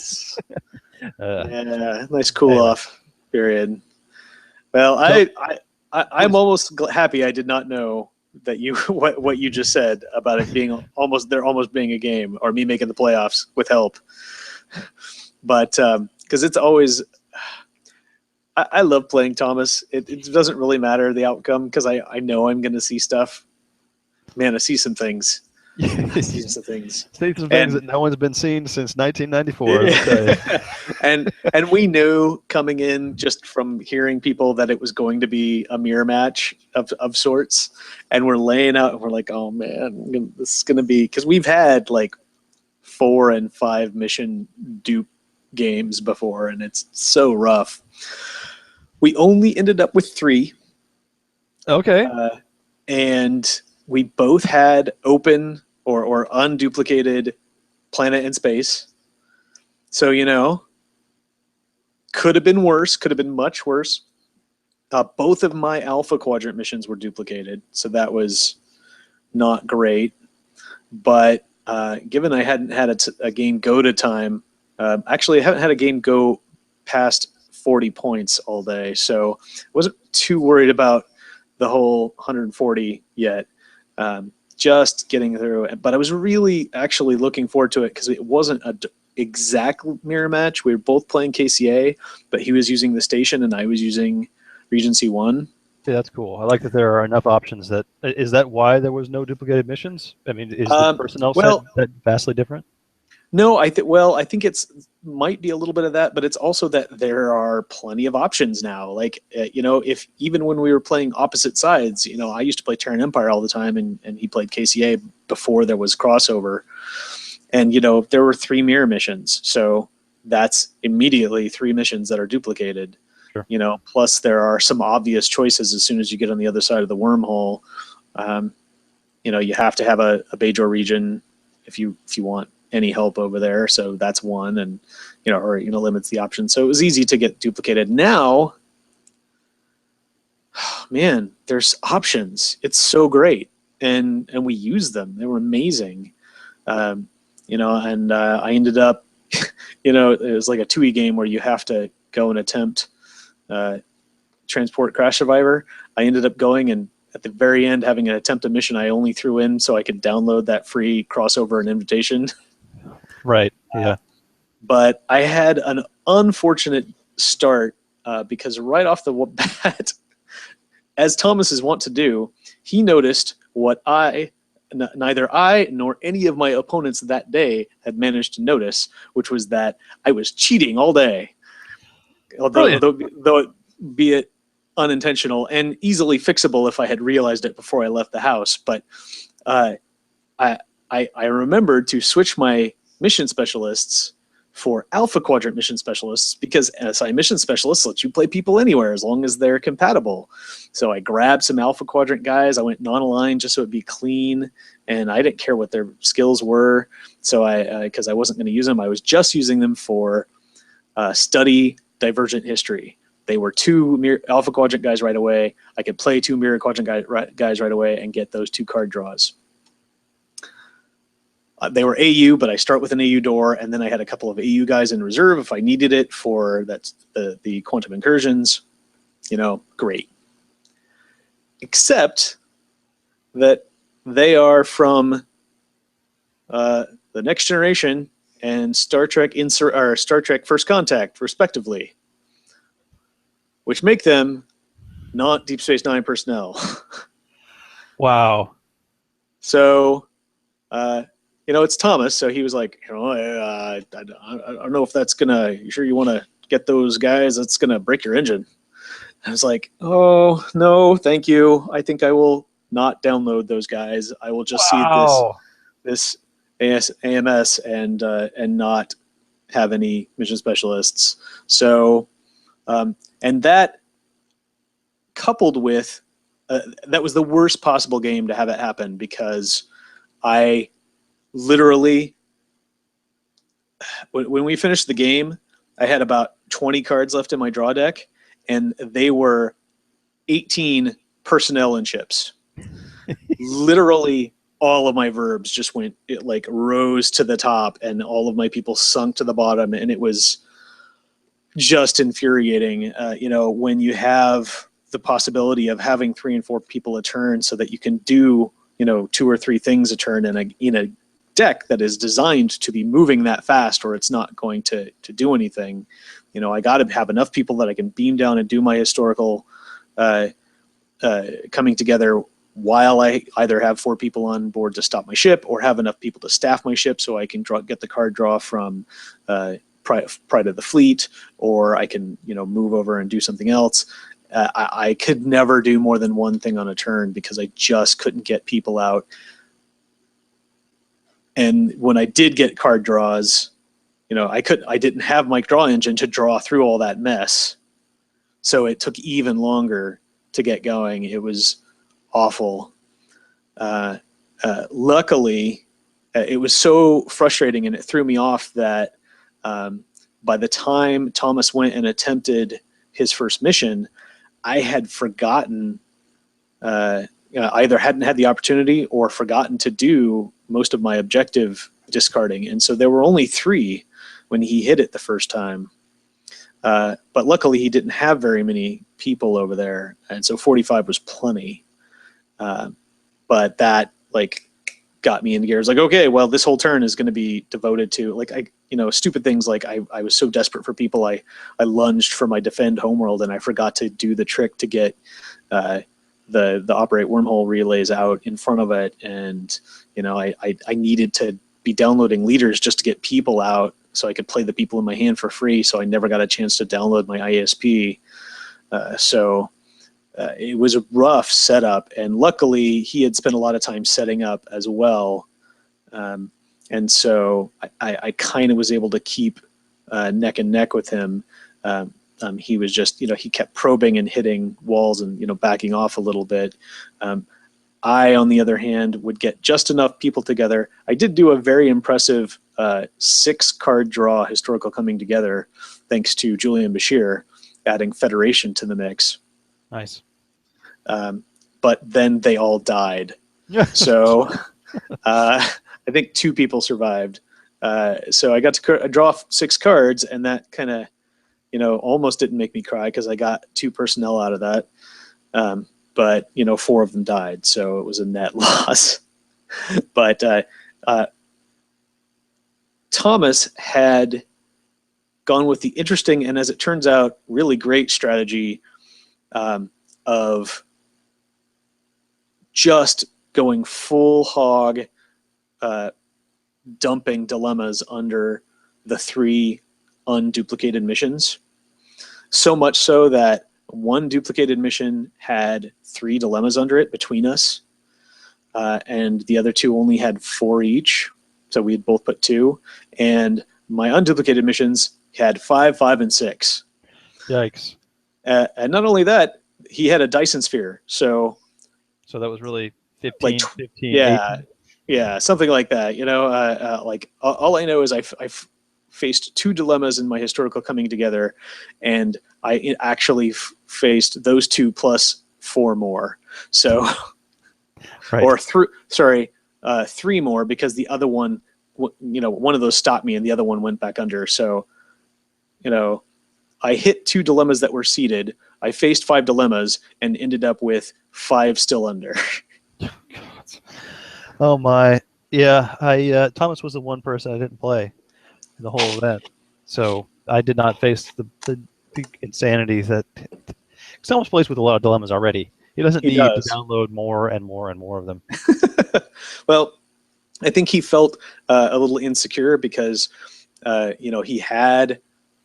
Yeah, nice cool off period. Well, I'm almost happy I did not know that what you just said about it being almost being a game, or me making the playoffs with help. But because it's always, I love playing Thomas. It doesn't really matter the outcome, because I know I'm going to see stuff. Man, I see some things. See some things that no one's been seen since 1994. and we knew coming in, just from hearing people, that it was going to be a mirror match of sorts, and we're laying out and we're like, oh man, this is going to be, because we've had like 4 and 5 mission dupe games before, and it's so rough. We only ended up with 3. Okay. And we both had open or unduplicated planet in space. So, could have been worse, could have been much worse. Both of my Alpha Quadrant missions were duplicated, so that was not great. But given I hadn't had a game go to time, actually I haven't had a game go past 40 points all day, so I wasn't too worried about the whole 140 yet. Just getting through it. But I was really actually looking forward to it, because it wasn't an exact mirror match. We were both playing KCA, but he was using the station and I was using Regency 1. Yeah, that's cool. I like that there are enough options. Is that why there was no duplicated missions? I mean, is the personnel set that vastly different? No, I think it's might be a little bit of that, but it's also that there are plenty of options now. Like, if even when we were playing opposite sides, I used to play Terran Empire all the time, and he played KCA before there was crossover. And, there were 3 mirror missions. So that's immediately 3 missions that are duplicated. Sure. Plus there are some obvious choices as soon as you get on the other side of the wormhole. You have to have a Bajor region if you want any help over there, so that's one, and limits the options. So it was easy to get duplicated. Now, man, there's options. It's so great, and we use them. They were amazing. and I ended up, it was like a 2E game where you have to go and attempt transport Crash Survivor. I ended up going and at the very end having an attempt a mission I only threw in so I could download that free crossover and invitation. Right. Yeah. But I had an unfortunate start because right off the bat, as Thomas is wont to do, he noticed what neither I nor any of my opponents that day had managed to notice, which was that I was cheating all day. Though it be it unintentional and easily fixable if I had realized it before I left the house. But I remembered to switch my mission specialists for Alpha Quadrant mission specialists because SI mission specialists let you play people anywhere as long as they're compatible. So I grabbed some Alpha Quadrant guys. I went non-aligned just so it'd be clean, and I didn't care what their skills were. So because I wasn't going to use them, I was just using them for study Divergent History. They were 2 Alpha Quadrant guys right away. I could play 2 Mirror Quadrant guys right away and get those 2 card draws. They were AU, but I start with an AU door, and then I had a couple of AU guys in reserve if I needed it for the quantum incursions. Great. Except that they are from the Next Generation and Star Trek Star Trek First Contact, respectively, which make them not Deep Space Nine personnel. Wow. So, it's Thomas. So he was like, I don't know if that's gonna. You sure you want to get those guys? That's gonna break your engine. I was like, oh no, thank you. I think I will not download those guys. I will just see this AMS and not have any mission specialists. So, and that coupled with that was the worst possible game to have it happen because I literally, when we finished the game, I had about 20 cards left in my draw deck, and they were 18 personnel and ships. Literally all of my verbs just rose to the top, and all of my people sunk to the bottom, and it was just infuriating. When you have the possibility of having 3 and 4 people a turn so that you can do 2 or 3 things a turn in a deck that is designed to be moving that fast, or it's not going to do anything. I got to have enough people that I can beam down and do my historical coming together while I either have 4 people on board to stop my ship or have enough people to staff my ship so I can get the card draw from Pride of the Fleet, or I can move over and do something else. I could never do more than 1 thing on a turn because I just couldn't get people out. And when I did get card draws, I didn't have my draw engine to draw through all that mess. So it took even longer to get going. It was awful. Luckily, it was so frustrating and it threw me off that by the time Thomas went and attempted his first mission, I had forgotten, either hadn't had the opportunity or forgotten to do most of my objective discarding. And so there were only 3 when he hit it the first time. But luckily he didn't have very many people over there. And so 45 was plenty. But that got me into gears. Okay, well, this whole turn is going to be devoted to stupid things. I was so desperate for people. I lunged for my defend homeworld and I forgot to do the trick to get the operate wormhole relays out in front of it. And, I needed to be downloading leaders just to get people out so I could play the people in my hand for free. So I never got a chance to download my ISP. It was a rough setup, and luckily he had spent a lot of time setting up as well. And so I kind of was able to keep neck and neck with him. He was just, he kept probing and hitting walls and, backing off a little bit. I, on the other hand, would get just enough people together. I did do a very impressive 6-card draw historical coming together, thanks to Julian Bashir adding Federation to the mix. Nice. But then they all died. So I think 2 people survived. So I got to draw 6 cards, and that kind of, almost didn't make me cry because I got 2 personnel out of that. But 4 of them died, so it was a net loss. But Thomas had gone with the interesting, and as it turns out, really great strategy of just going full hog, dumping dilemmas under the 3 unduplicated missions. So much so that one duplicated mission had 3 dilemmas under it between us, and the other 2 only had 4 each. So we had both put 2, and my unduplicated missions had 5, 5, and 6. Yikes! And not only that, he had a Dyson sphere. So that was really 15, 15, yeah, 18. Yeah, something like that. Like all I know is I faced 2 dilemmas in my historical coming together, and I actually faced those 2 plus 4 more. So, right. or 3 more, because the other one, one of those stopped me and the other one went back under. So, I hit 2 dilemmas that were seeded. I faced 5 dilemmas and ended up with 5 still under. Oh my, yeah. Thomas was the one person I didn't play in the whole event, so I did not face the insanity that. Thomas plays with a lot of dilemmas already. He doesn't need to download more and more and more of them. Well, I think he felt a little insecure because, he had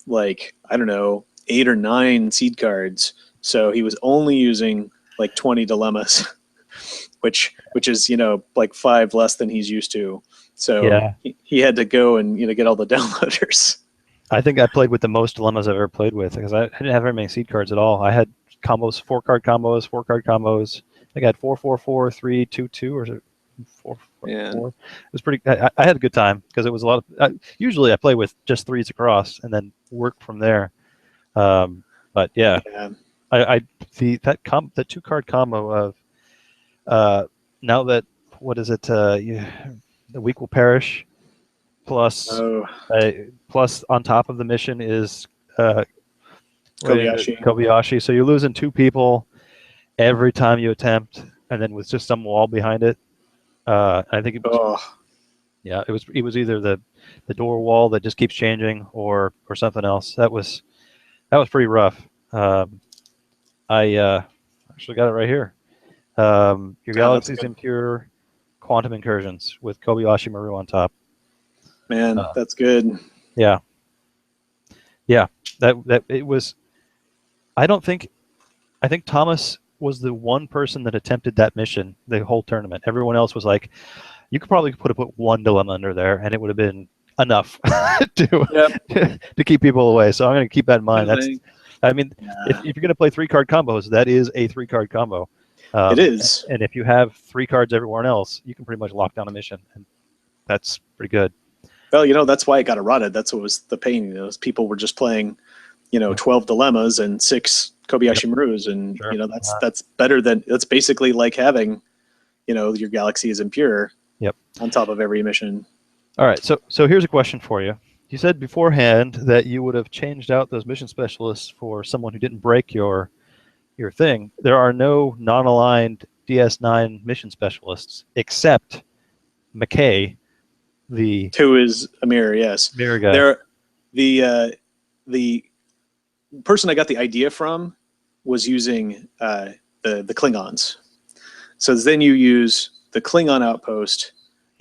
like, I don't know, 8 or 9 seed cards. So he was only using like 20 dilemmas, which is, like 5 less than he's used to. So yeah. he had to go and, get all the downloaders. I think I played with the most dilemmas I've ever played with, because I didn't have very many seed cards at all. I had combos, 4-card combos, 4-card combos. I think I had 4, 4, 4, 3, 2, 2, or 4, 4, 4. It was pretty. I had a good time because it was a lot of. Usually, I play with just 3s across and then work from there. But yeah. The 2-card combo of now that, what is it? The weak will perish. Plus on top of the mission is Kobayashi. So you're losing 2 people every time you attempt, and then with just some wall behind it. I think it was either the door wall that just keeps changing or something else. That was pretty rough. I actually got it right here. Your galaxy's impure quantum incursions with Kobayashi Maru on top. Man, that's good. Yeah. That it was. I think Thomas was the one person that attempted that mission the whole tournament. Everyone else was like, you could probably put 1 dilemma under there, and it would have been enough to keep people away. So I'm going to keep that in mind. If you're going to play 3-card combos, that is a 3-card combo. It is. And if you have 3 cards everywhere else, you can pretty much lock down a mission, and that's pretty good. Well, that's why it got eroded. That's what was the pain. People were just playing, 12 dilemmas and 6 Kobayashi Marus, and that's better than, that's basically like having, your galaxy is impure. Yep. On top of every mission. All right. So here's a question for you. You said beforehand that you would have changed out those mission specialists for someone who didn't break your thing. There are no non-aligned DS9 mission specialists except McKay, who is a mirror, yes. Mirror guy. The person I got the idea from was using the Klingons. So then you use the Klingon outpost,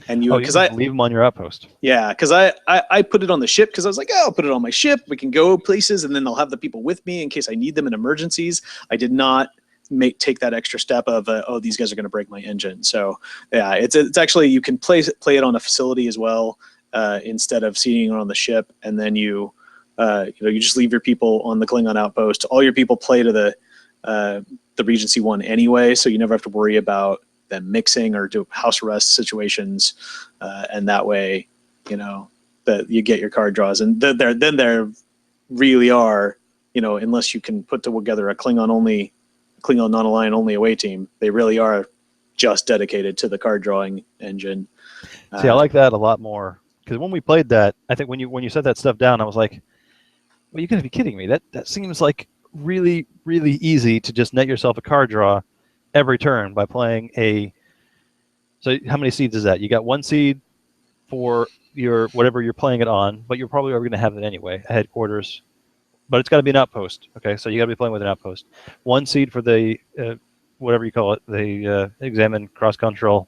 and you leave them on your outpost. Yeah, because I put it on the ship because I was like, I'll put it on my ship. We can go places, and then I'll have the people with me in case I need them in emergencies. I did not take that extra step of these guys are going to break my engine. So yeah, it's actually, you can play it on a facility as well, instead of seeing it on the ship, and then you just leave your people on the Klingon outpost. All your people play to the Regency 1 anyway, so you never have to worry about them mixing or do house arrest situations, and that way, that you get your card draws, and there really are, unless you can put together a Klingon non-aligned only away team, they really are just dedicated to the card drawing engine. See, I like that a lot more because when we played that, I think when you set that stuff down, I was like, well, you gotta be kidding me. That seems like really, really easy to just net yourself a card draw every turn by playing a. So how many seeds is that? You got 1 seed for your whatever you're playing it on, but you're probably going to have it anyway, a headquarters. But it's got to be an outpost. Okay, so you got to be playing with an outpost. 1 seed for the whatever you call it, the examine cross-cultural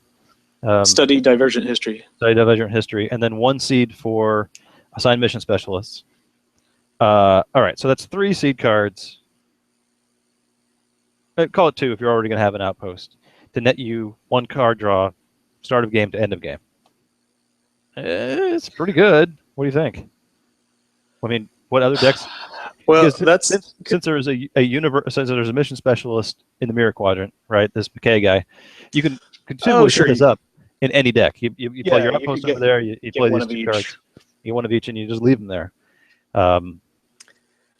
study divergent history. Study divergent history, and then 1 seed for assigned mission specialists. All right, so that's 3 seed cards. Call it 2 if you're already going to have an outpost to net you 1 card draw, start of game to end of game. It's pretty good. What do you think? I mean, what other decks? Well, since there's since there's a mission specialist in the mirror quadrant, right? This McKay guy, you can conceivably set this up in any deck. You play your outpost over there. You play these 2 cards. You get 1 of each, and you just leave them there.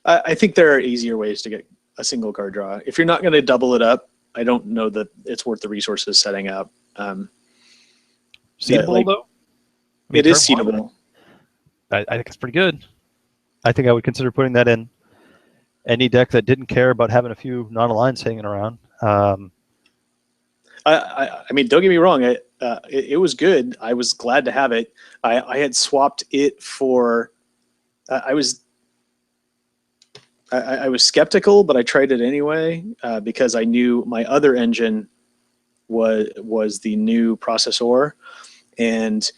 I think there are easier ways to get a single card draw. If you're not going to double it up, I don't know that it's worth the resources setting up. Seedable though. I mean, it is seedable. I think it's pretty good. I think I would consider putting that in any deck that didn't care about having a few non-aligns hanging around. I mean, don't get me wrong. It was good. I was glad to have it. I had swapped it for. I was skeptical, but I tried it anyway because I knew my other engine was the new processor, and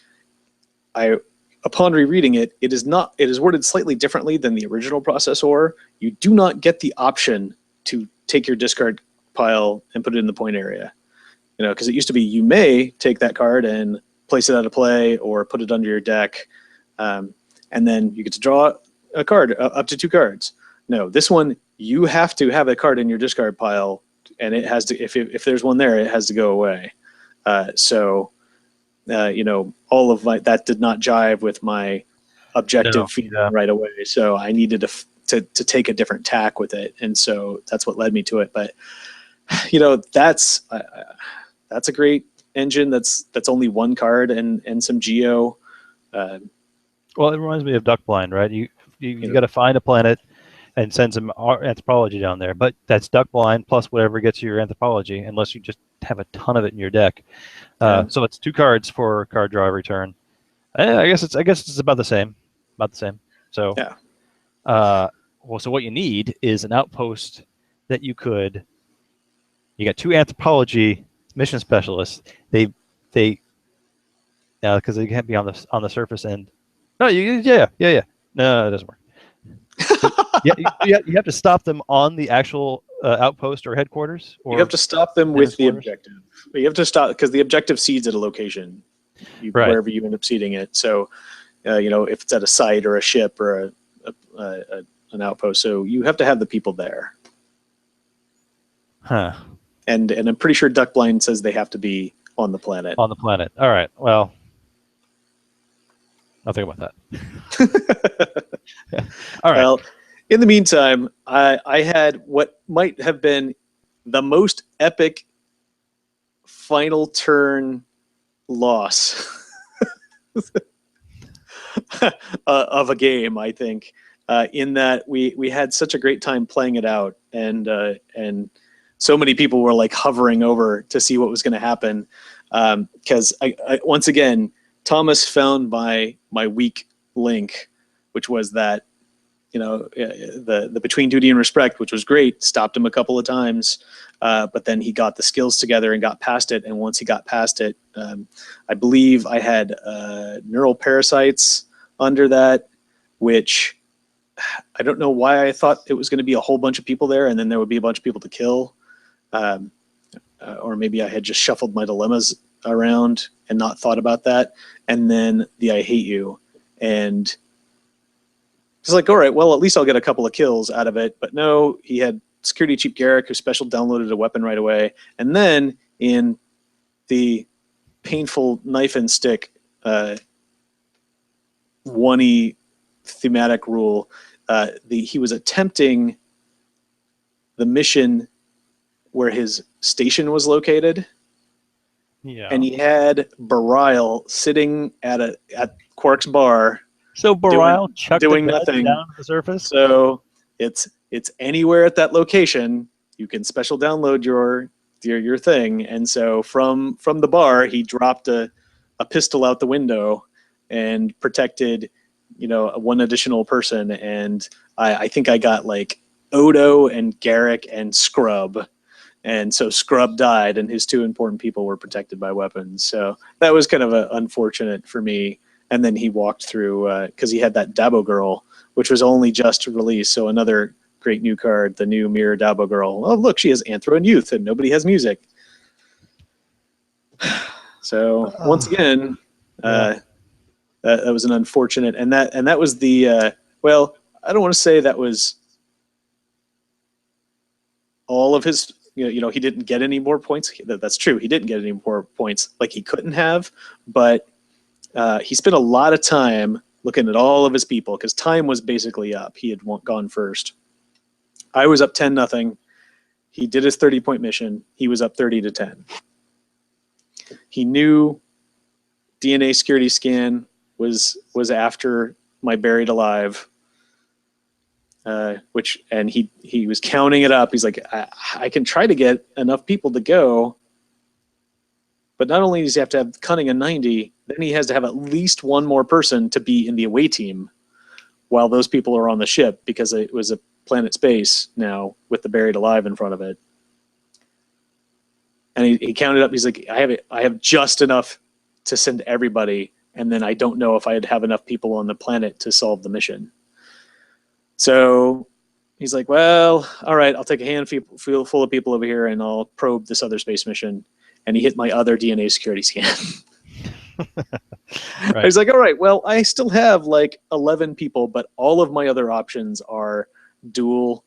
upon rereading it, it is worded slightly differently than the original processor. You do not get the option to take your discard pile and put it in the point area. You know, because it used to be you may take that card and place it out of play or put it under your deck, and then you get to draw a card, up to 2 cards. No, this one, you have to have a card in your discard pile, and it has to, if there's one there, it has to go away. You know, all of that did not jive with my objective right away. So I needed to take a different tack with it. And so that's what led me to it. But, you know, that's a great engine. That's only 1 card and some geo. Well, it reminds me of Duck Blind, right? You got to find a planet and send some anthropology down there. But that's Duck Blind plus whatever gets you your anthropology, unless you just have a ton of it in your deck. So it's 2 cards for card draw every turn. I guess it's about the same. So yeah. Well, so what you need is an outpost that you got 2 anthropology mission specialists. They because they can't be on the surface end. No, yeah. No, it doesn't work. You have to stop them on the actual outpost or headquarters. Or you have to stop them with the objective. You have to stop because the objective seeds at a location, wherever you end up seeding it. So, you know, if it's at a site or a ship or an outpost, so you have to have the people there. Huh. And I'm pretty sure Duck Blind says they have to be on the planet. On the planet. All right. Well, I'll think about that. All right. Well, in the meantime, I had what might have been the most epic final turn loss of a game, I think, in that we had such a great time playing it out, and so many people were like hovering over to see what was going to happen, because I once again, Thomas found my weak link, which was that, you know, the between duty and respect, which was great, stopped him a couple of times, but then he got the skills together and got past it. And once he got past it, I believe I had neural parasites under that, which I don't know why I thought it was going to be a whole bunch of people there, and then there would be a bunch of people to kill, or maybe I had just shuffled my dilemmas around and not thought about that. And then the I hate you, and it's like, all right, well, at least I'll get a couple of kills out of it. But no, he had Security Chief Garrick, who special downloaded a weapon right away. And then in the painful knife and stick one-y thematic rule, he was attempting the mission where his station was located. Yeah. And he had Barile sitting at Quark's bar. So Barile chucked doing the nothing down to the surface. So it's anywhere at that location. You can special download your thing. And so from the bar, he dropped a pistol out the window and protected, one additional person. And I think I got like Odo and Garrick and Scrub. And so Scrub died, and his two important people were protected by weapons. So that was kind of unfortunate for me. And then he walked through, because he had that Dabo Girl, which was only just released. So another great new card, the new Mirror Dabo Girl. Oh, look, she has Anthro and Youth, and nobody has music. So once again, that was an unfortunate, and that was the well, I don't want to say that was all of his. He didn't get any more points. That's true. He didn't get any more points like he couldn't have, but he spent a lot of time looking at all of his people because time was basically up. He had gone first. I was up 10-0. He did his 30-point mission. He was up 30-10. He knew DNA security scan was after my buried alive, and he was counting it up. He's like, I can try to get enough people to go, but not only does he have to have cunning a 90, then he has to have at least one more person to be in the away team while those people are on the ship, because it was a planet space now with the buried alive in front of it. And he counted up. He's like, I have just enough to send everybody, and then I don't know if I'd have enough people on the planet to solve the mission. So he's like, well, all right, I'll take a handful full of people over here, and I'll probe this other space mission. And he hit my other DNA security scan. Right. He's like, all right, well, I still have like 11 people, but all of my other options are dual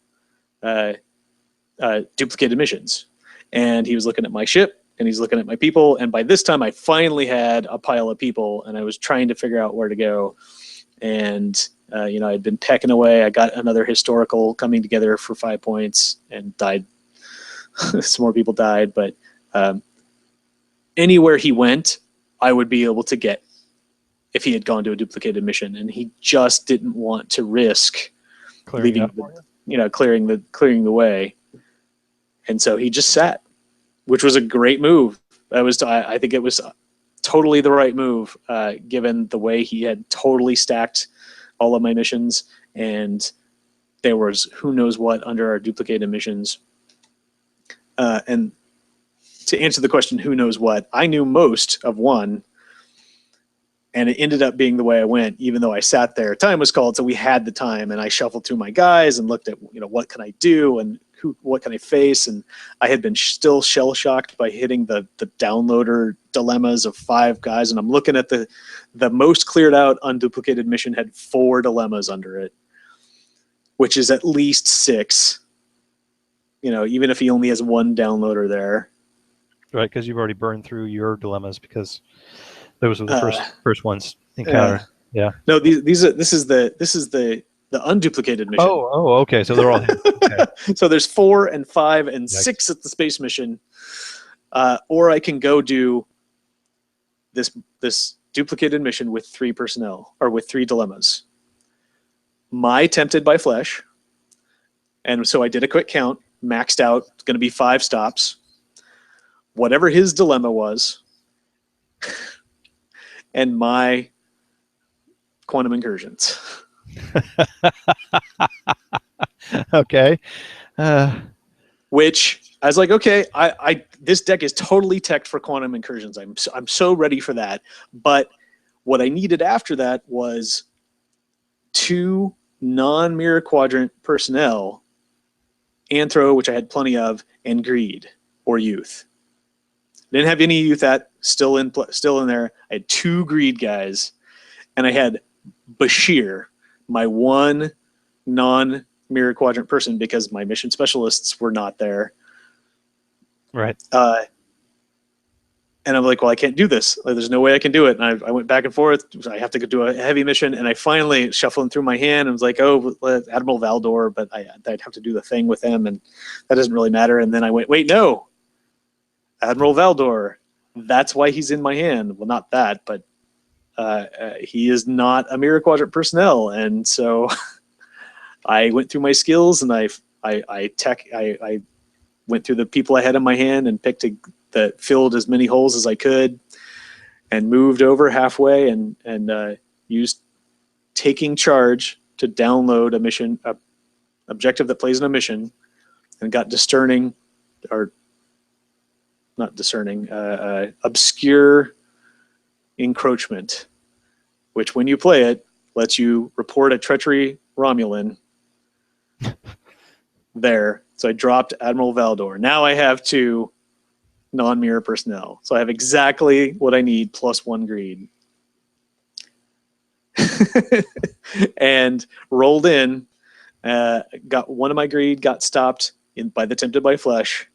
duplicated missions. And he was looking at my ship, and he's looking at my people. And by this time, I finally had a pile of people, and I was trying to figure out where to go. And, I'd been pecking away. I got another historical coming together for 5 points and died. Some more people died, but anywhere he went, I would be able to get if he had gone to a duplicated mission, and he just didn't want to risk clearing the way. And so he just sat, which was a great move. I think it was totally the right move, given the way he had totally stacked all of my missions, and there was who knows what under our duplicated missions. And to answer the question, who knows what, I knew most of one, and it ended up being the way I went, even though I sat there. Time was called, so we had the time, and I shuffled through my guys and looked at, what can I do and what can I face, and I had been still shell-shocked by hitting the downloader dilemmas of 5 guys, and I'm looking at the most cleared out unduplicated mission had 4 dilemmas under it, which is at least 6, even if he only has 1 downloader there. Right, because you've already burned through your dilemmas because those were the first ones encountered. Yeah. No, this is the unduplicated mission. Oh, okay. So they're all okay. So there's 4 and 5 and 6 at the space mission, or I can go do this duplicated mission with 3 personnel or with 3 dilemmas. My tempted by flesh, and so I did a quick count, maxed out. It's going to be 5 stops. Whatever his dilemma was, and my quantum incursions. Okay. Which I was like, okay, I this deck is totally teched for quantum incursions. I'm so ready for that. But what I needed after that was 2 non-mirror quadrant personnel, Anthro, which I had plenty of, and Greed or Youth. Didn't have any Youth still in there. I had 2 Greed guys, and I had Bashir, my 1 non-mirror quadrant person, because my mission specialists were not there. Right. And I'm like, well, I can't do this. Like, there's no way I can do it. And I went back and forth. I have to go do a heavy mission. And I finally shuffled through my hand and was like, oh, Admiral Valdor, but I'd have to do the thing with him, and that doesn't really matter. And then I went, wait, no. Admiral Valdor, that's why he's in my hand. Well, not that, but he is not a Mirror Quadrant personnel, and so I went through my skills and I went through the people I had in my hand and picked that filled as many holes as I could, and moved over halfway and used taking charge to download a mission, objective that plays in a mission, and got discerning, or not discerning, obscure encroachment, which when you play it lets you report a treachery Romulan there. So I dropped Admiral Valdor. Now I have 2 non-mirror personnel. So I have exactly what I need plus 1 greed. And rolled in, got 1 of my greed, got stopped by the Tempted by Flesh.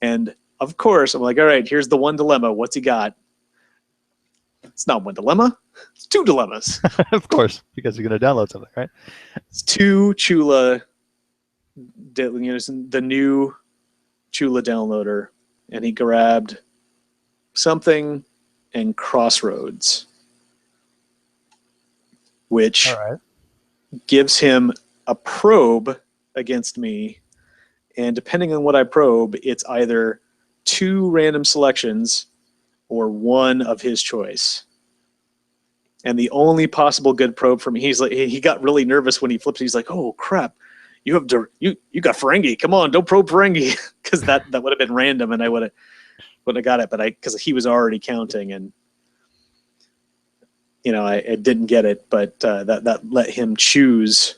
And of course, I'm like, all right, here's the one dilemma. What's he got? It's not one dilemma. It's 2 dilemmas. Of course, because you're going to download something, right? It's 2 Chula, the new Chula downloader, and he grabbed something and Crossroads, which gives him a probe against me, and depending on what I probe, it's either 2 random selections or 1 of his choice. And the only possible good probe for me, he got really nervous when he flipped. He's like, "Oh crap, you got Ferengi. Come on, don't probe Ferengi," because that would have been random, and I would have got it. But because he was already counting, and I didn't get it. But that let him choose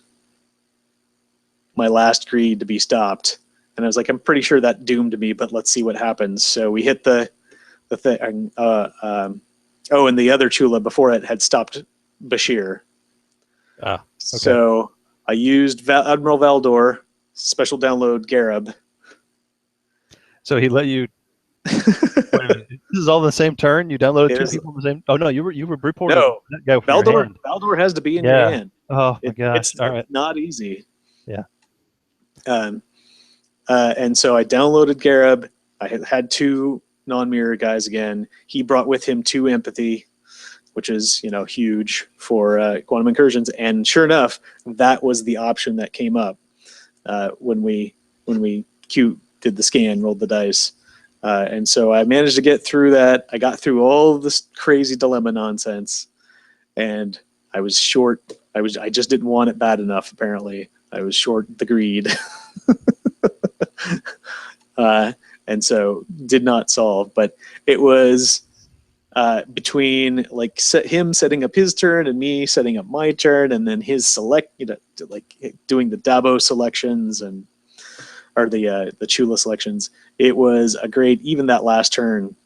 my last greed to be stopped, and I was like, I'm pretty sure that doomed me, but let's see what happens. So we hit the thing. And the other Chula before it had stopped Bashir. Okay. So I used Admiral Valdor, special download Garib. So he let you. Wait a minute. This is all the same turn. You downloaded 2 people in the same. Oh no, you were reporting. No, that guy Valdor has to be in your hand. Oh my gosh! It's all right. Not easy. Yeah. And so I downloaded Garib. I had 2 non-mirror guys again. He brought with him 2 empathy, which is huge for quantum incursions. And sure enough, that was the option that came up when we did the scan, rolled the dice, and so I managed to get through that. I got through all of this crazy dilemma nonsense, and I was short. I just didn't want it bad enough. Apparently, I was short the greed. And so did not solve, but it was between him setting up his turn and me setting up my turn, and then his doing the Dabo selections or the Chula selections. It was a great, even that last turn,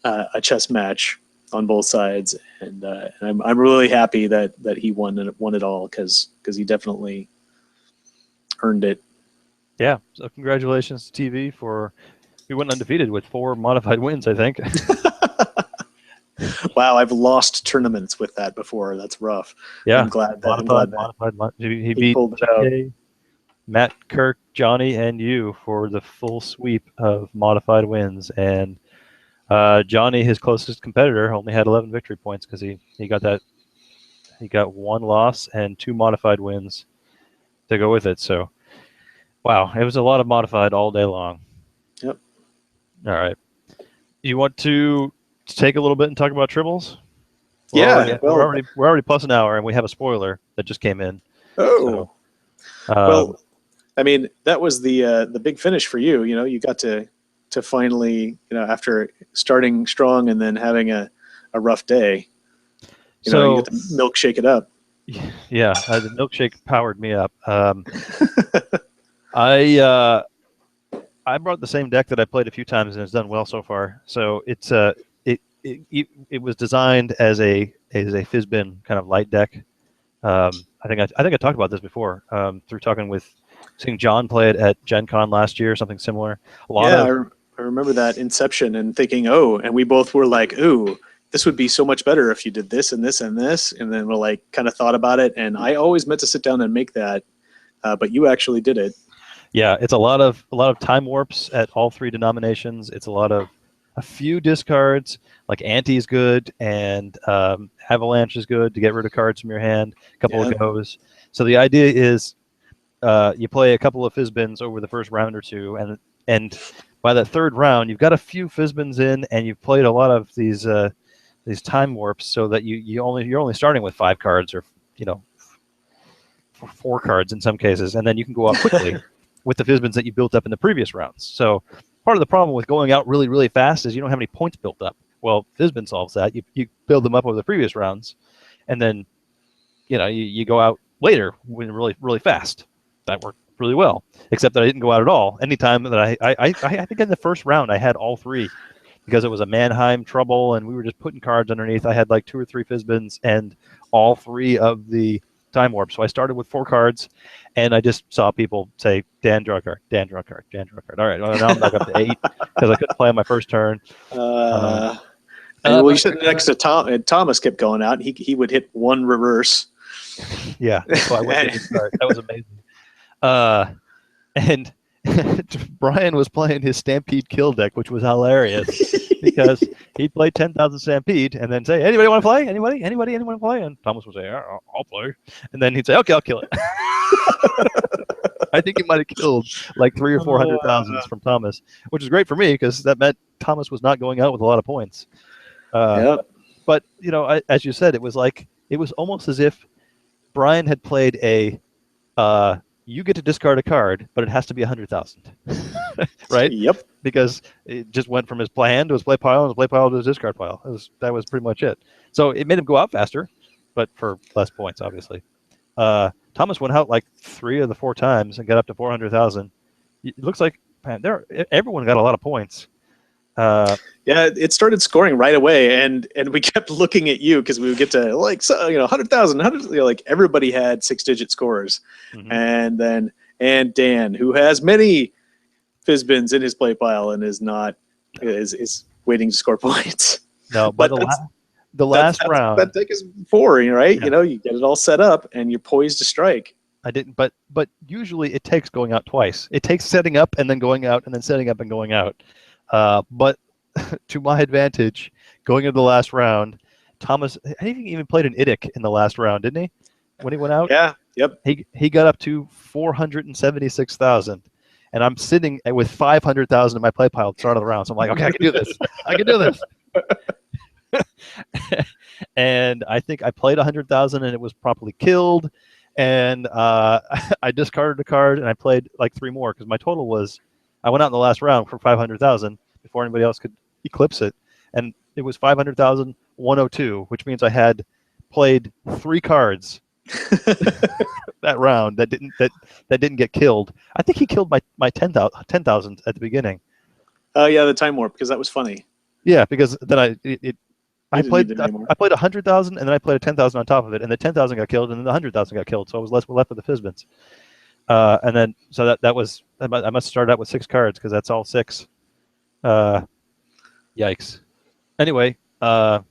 a chess match on both sides, and I'm really happy that he won it all because he definitely earned it. Yeah, so congratulations to TV we went undefeated with 4 modified wins, I think. Wow, I've lost tournaments with that before. That's rough. Yeah, I'm glad that he beat pulled it out. Matt, Kirk, Johnny, and you for the full sweep of modified wins. And Johnny, his closest competitor, only had 11 victory points because he got that. He got 1 loss and 2 modified wins to go with it. So. Wow, it was a lot of modified all day long. Yep. All right. You want to take a little bit and talk about triples? We're already plus an hour, and we have a spoiler that just came in. Oh. So, I mean, that was the big finish for you. You got to finally, after starting strong and then having a rough day, you get to milkshake it up. Yeah, the milkshake powered me up. I brought the same deck that I played a few times and it's done well so far. So it's it was designed as a Fizbin kind of light deck. I think I talked about this before through seeing John play it at Gen Con last year, something similar. I remember that inception and thinking, and we both were like, ooh, this would be so much better if you did this and this and this, and then we're kind of thought about it. And I always meant to sit down and make that, but you actually did it. Yeah, it's a lot of time warps at all 3 denominations. It's a lot of a few discards, like Ante is good, and Avalanche is good to get rid of cards from your hand, a couple of goes. So the idea is you play a couple of Fizzbins over the first round or two, and by that third round, you've got a few Fizzbins in, and you've played a lot of these time warps, so that you're only starting with 5 cards, or 4 cards in some cases, and then you can go out quickly with the Fizzbins that you built up in the previous rounds. So part of the problem with going out really, really fast is you don't have any points built up. Well, Fizzbin solves that. You build them up over the previous rounds, and then you go out later when really, really fast. That worked really well, except that I didn't go out at all. Anytime that I think in the first round I had all 3, because it was a Mannheim trouble and we were just putting cards underneath. I had like 2 or 3 Fizzbins and all 3 of the time warp. So I started with 4 cards, and I just saw people say, Dan, draw a card, Dan, draw a card, Dan, draw a card. All right, well, now I'm back up to 8 because I couldn't play on my first turn. Well, you said next to Tom, and Thomas kept going out. He would hit 1 reverse. Yeah, so I went to start. That was amazing. And Brian was playing his Stampede Kill deck, which was hilarious because he'd play 10,000 Stampede and then say, "Anybody want to play? Anybody want to play?" And Thomas would say, "I'll play." And then he'd say, "Okay, I'll kill it." I think he might have killed like 300,000 or 400,000 from Thomas, which is great for me because that meant Thomas was not going out with a lot of points. Yep. But as you said, it was almost as if Brian had played a you get to discard a card, but it has to be 100,000, right? Yep. Because it just went from his hand to his play pile, and his play pile to his discard pile. That was pretty much it. So it made him go out faster, but for less points, obviously. Thomas went out like 3 of the 4 times and got up to 400,000. It looks like, man, everyone got a lot of points. Yeah, it started scoring right away, and we kept looking at you because we would get to 100,000, like everybody had 6-digit scores, and Dan, who has many Fizzbins in his play pile and is waiting to score points. No, but the last round, that deck is 4, right? Yeah. You get it all set up and you're poised to strike. I didn't, but usually it takes going out twice. It takes setting up and then going out and then setting up and going out. But to my advantage, going into the last round, Thomas, I think he even played an Idic in the last round, didn't he? When he went out? Yeah, yep. He got up to 476,000, and I'm sitting with 500,000 in my play pile at the start of the round. So I'm like, okay, I can do this. I can do this. And I think I played 100,000 and it was properly killed. And I discarded a card and I played like 3 more because my total was, I went out in the last round for 500,000 before anybody else could eclipse it. And it was 500,102, which means I had played 3 cards that round that didn't get killed. I think he killed my 10,000 at the beginning. Yeah, the time warp, because that was funny. Yeah, because then I played 100,000 and then I played a 10,000 on top of it, and the 10,000 got killed and then the 100,000 got killed, so I was left with the Fizzbins. And then so that was, I must have started out with 6 cards because that's all 6. Yikes. Anyway, it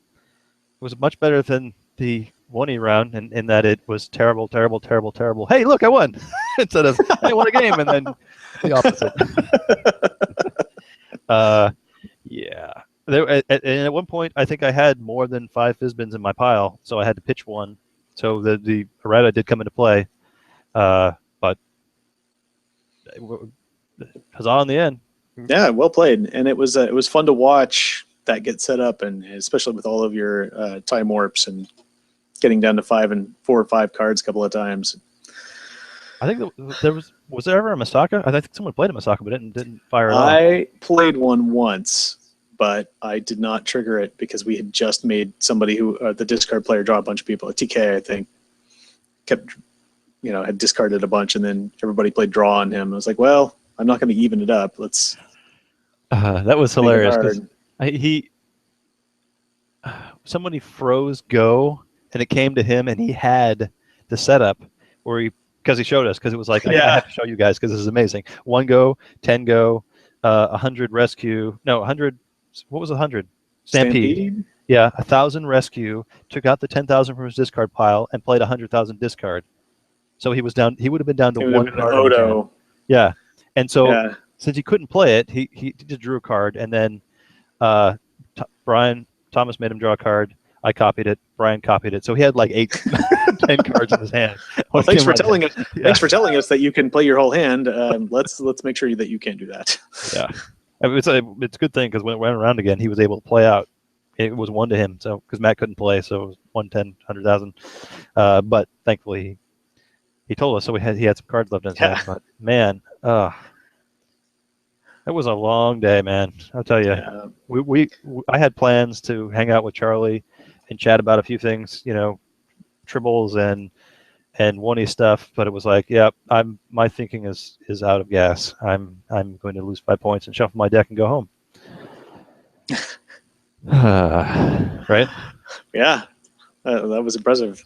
was much better than the 1E round in that it was terrible, terrible, terrible, terrible. Hey, look, I won! Instead of I won a game, and then the opposite. Yeah. At one point, I think I had more than 5 Fizzbins in my pile, so I had to pitch one. So the errata did come into play, but huzzah in the end. Yeah, well played, and it was fun to watch that get set up, and especially with all of your time warps and getting down to 4 or 5 cards a couple of times. I think was there ever a Masaka? I think someone played a Masaka, but didn't fire it off. I played one once, but I did not trigger it because we had just made somebody who the discard player draw a bunch of people. A TK, I think, kept had discarded a bunch, and then everybody played draw on him. I was like, well, I'm not going to even it up. Let's. That was hilarious because somebody froze go, and it came to him, and he had the setup where because he showed us, because it was like, I have to show you guys because this is amazing. 1 go, 10 go, 100 rescue. No, 100. What was 100? Stampede. Yeah, 1,000 rescue. Took out the 10,000 from his discard pile and played 100,000 discard. So he was down. He would have been down to 1 card. Odo. Yeah, and so since he couldn't play it, he just drew a card, and then Thomas made him draw a card. I copied it. Brian copied it. So he had like 10 cards in his hand. Well, thanks for telling us. Yeah. Thanks for telling us that you can play your whole hand. Let's make sure that you can't do that. Yeah, it's a good thing because when it went around again, he was able to play out. It was 1 to him, so because Matt couldn't play, so it was 110, 100,000. But thankfully, he told us, so he had some cards left in his hand. But man, it was a long day, man. I'll tell you. Yeah. I had plans to hang out with Charlie and chat about a few things, tribbles and one-y stuff, but it was like, yeah, my thinking is out of gas. I'm going to lose 5 points and shuffle my deck and go home. Right? Yeah, that was impressive.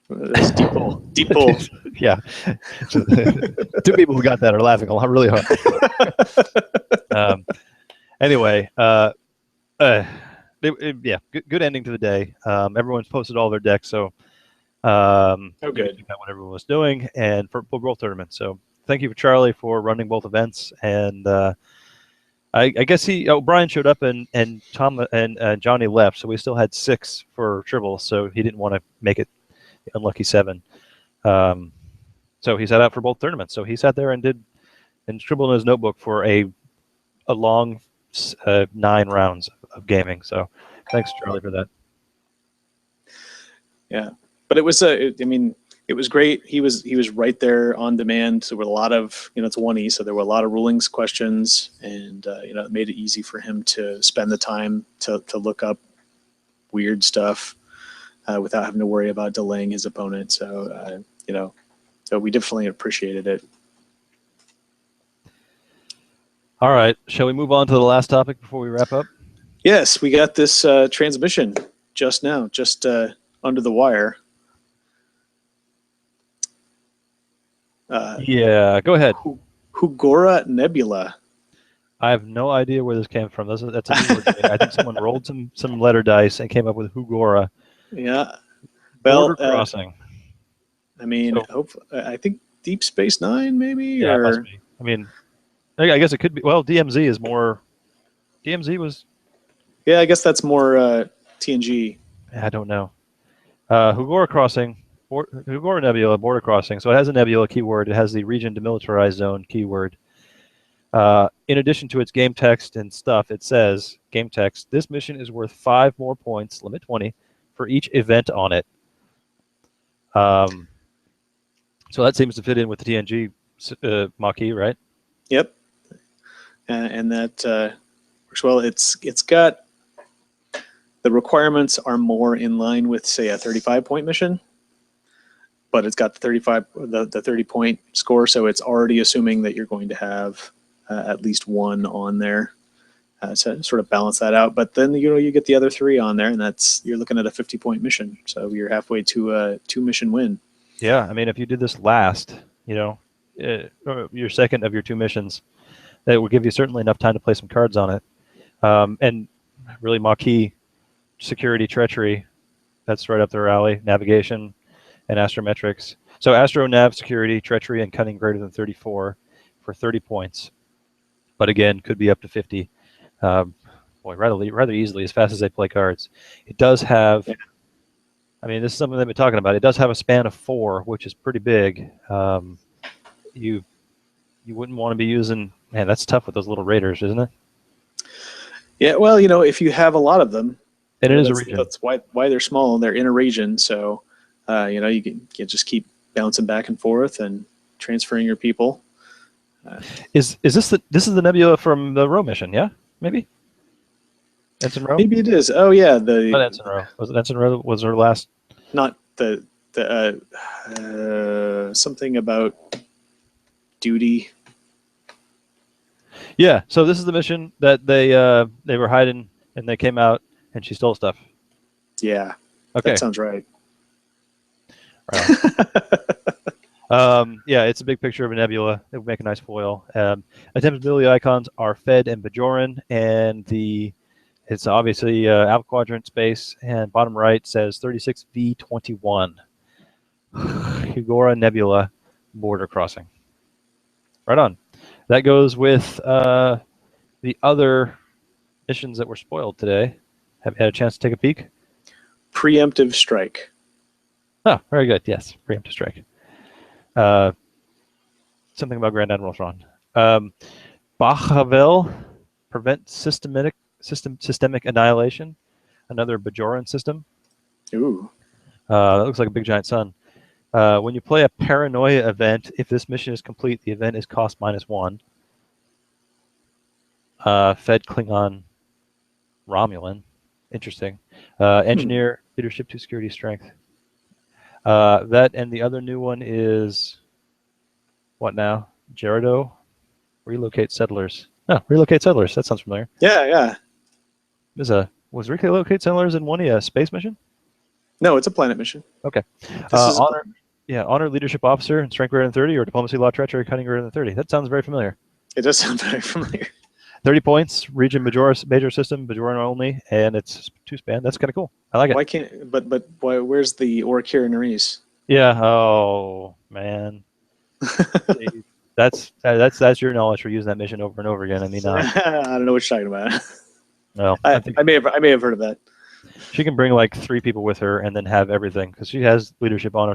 That was deep pull. Deep pull. Yeah. 2 people who got that are laughing a lot, really hard. Anyway, yeah, good ending to the day. Everyone's posted all their decks, so good. What everyone was doing, and for both tournaments. So thank you for Charlie for running both events, and I guess Brian showed up and Tom and Johnny left, so we still had 6 for Tribble, so he didn't want to make it unlucky 7. So he sat out for both tournaments. So he sat there and scribbled in his notebook for a long 9 rounds of gaming. So thanks, Charlie, for that. Yeah, but it was it was great. He was right there on demand. So there were a lot of, it's 1E, so there were a lot of rulings questions, and it made it easy for him to spend the time to look up weird stuff without having to worry about delaying his opponent. So so we definitely appreciated it. All right, shall we move on to the last topic before we wrap up? Yes, we got this transmission just now, just under the wire. Yeah, go ahead. Hugora Nebula. I have no idea where this came from. That's a new word. I think someone rolled some letter dice and came up with Hugora. Yeah. Well, Border crossing. I think Deep Space Nine, maybe. Yeah, it must be. I mean, I guess it could be. Well, DMZ is more. DMZ was. Yeah, I guess that's more TNG. I don't know. Hugora crossing. Hugora Nebula, border crossing. So it has a nebula keyword. It has the region demilitarized zone keyword. In addition to its game text and stuff, it says, game text, this mission is worth 5 more points, limit 20, for each event on it. So that seems to fit in with the TNG Maquis, right? Yep. And that works well. It's got, the requirements are more in line with, say, a 35-point mission, but it's got the 30-point score, so it's already assuming that you're going to have at least 1 on there to sort of balance that out. But then you get the other 3 on there, and you're looking at a 50-point mission, so you're halfway to a 2-mission win. Yeah, I mean, if you did this last, your second of your 2 missions, that would give you certainly enough time to play some cards on it. And really, Maquis, security, treachery, that's right up their alley. Navigation and astrometrics. So astro, nav, security, treachery, and cunning greater than 34 for 30 points. But again, could be up to 50. Rather easily, as fast as they play cards. It does have. Yeah. I mean, this is something they've been talking about. It does have a span of 4, which is pretty big. You wouldn't want to be using. Man, that's tough with those little raiders, isn't it? Yeah. Well, if you have a lot of them, and it is a region. That's why they're small. They're in a region, so you can just keep bouncing back and forth and transferring your people. Is this the nebula from the Row mission? Yeah, maybe. Ensign Row? Maybe it is. Oh yeah, not Ensign Row. Was it Ensign Row? Was her last? Not the something about duty. Yeah. So this is the mission that they were hiding and they came out and she stole stuff. Yeah. Okay. That sounds right. Yeah, it's a big picture of a nebula. It would make a nice foil. Attemptability icons are Fed and Bajoran, and it's obviously Alpha Quadrant space, and bottom right says 36V21. Hugora Nebula border crossing. Right on. That goes with the other missions that were spoiled today. Have you had a chance to take a peek? Preemptive strike. Oh, very good. Yes, preemptive strike. Something about Grand Admiral Thrawn. Bajavel, prevent systemic annihilation. Another Bajoran system. Ooh. That looks like a big giant sun. When you play a paranoia event, if this mission is complete, the event is cost -1. Fed Klingon Romulan. Interesting. Engineer, leadership, 2 security, strength. That and the other new one is what now? Gerardo? Relocate settlers. Oh, relocate settlers. That sounds familiar. Yeah. Was relocate settlers in one a space mission? No, it's a planet mission. Okay. Honor leadership officer and strength greater than 30, or diplomacy, law, treachery, cunning greater than 30. That sounds very familiar. It does sound very familiar. 30 points, region major system, Bajoran only, and it's 2-span. That's kind of cool. I like it. Why can't? But why? Where's the Orkira Nerys? Yeah. Oh man. That's your knowledge for using that mission over and over again. I mean, I don't know what you're talking about. Well, I may have heard of that. She can bring like 3 people with her and then have everything because she has leadership honor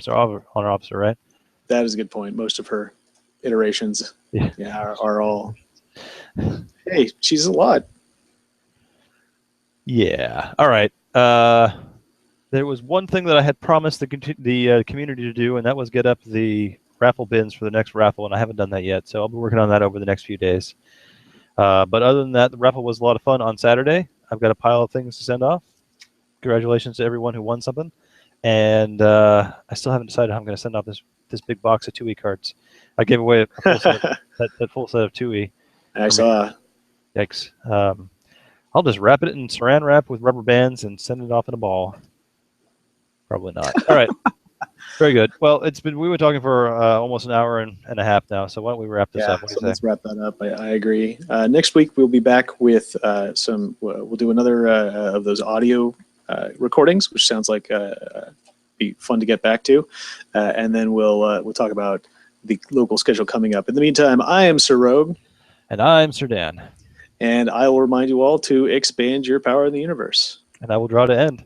officer, right? That is a good point. Most of her iterations, are all. Hey, she's a lot. Yeah. All right. There was one thing that I had promised the community to do, and that was get up the raffle bins for the next raffle, and I haven't done that yet. So I'll be working on that over the next few days. But other than that, the raffle was a lot of fun on Saturday. I've got a pile of things to send off. Congratulations to everyone who won something. And I still haven't decided how I'm going to send off this big box of 2E cards. I gave away a full set that full set of 2E. I saw. Yikes. I'll just wrap it in saran wrap with rubber bands and send it off in a ball. Probably not. All right. Very good. Well, we've been talking for almost an hour and a half now. So why don't we wrap this up? Let's wrap that up. I agree. Next week we'll be back with we'll do another of those audio recordings, which sounds like be fun to get back to, and then we'll talk about the local schedule coming up. In the meantime, I am Sir Rogue. And I'm Sir Dan. And I will remind you all to expand your power in the universe. And I will draw to end.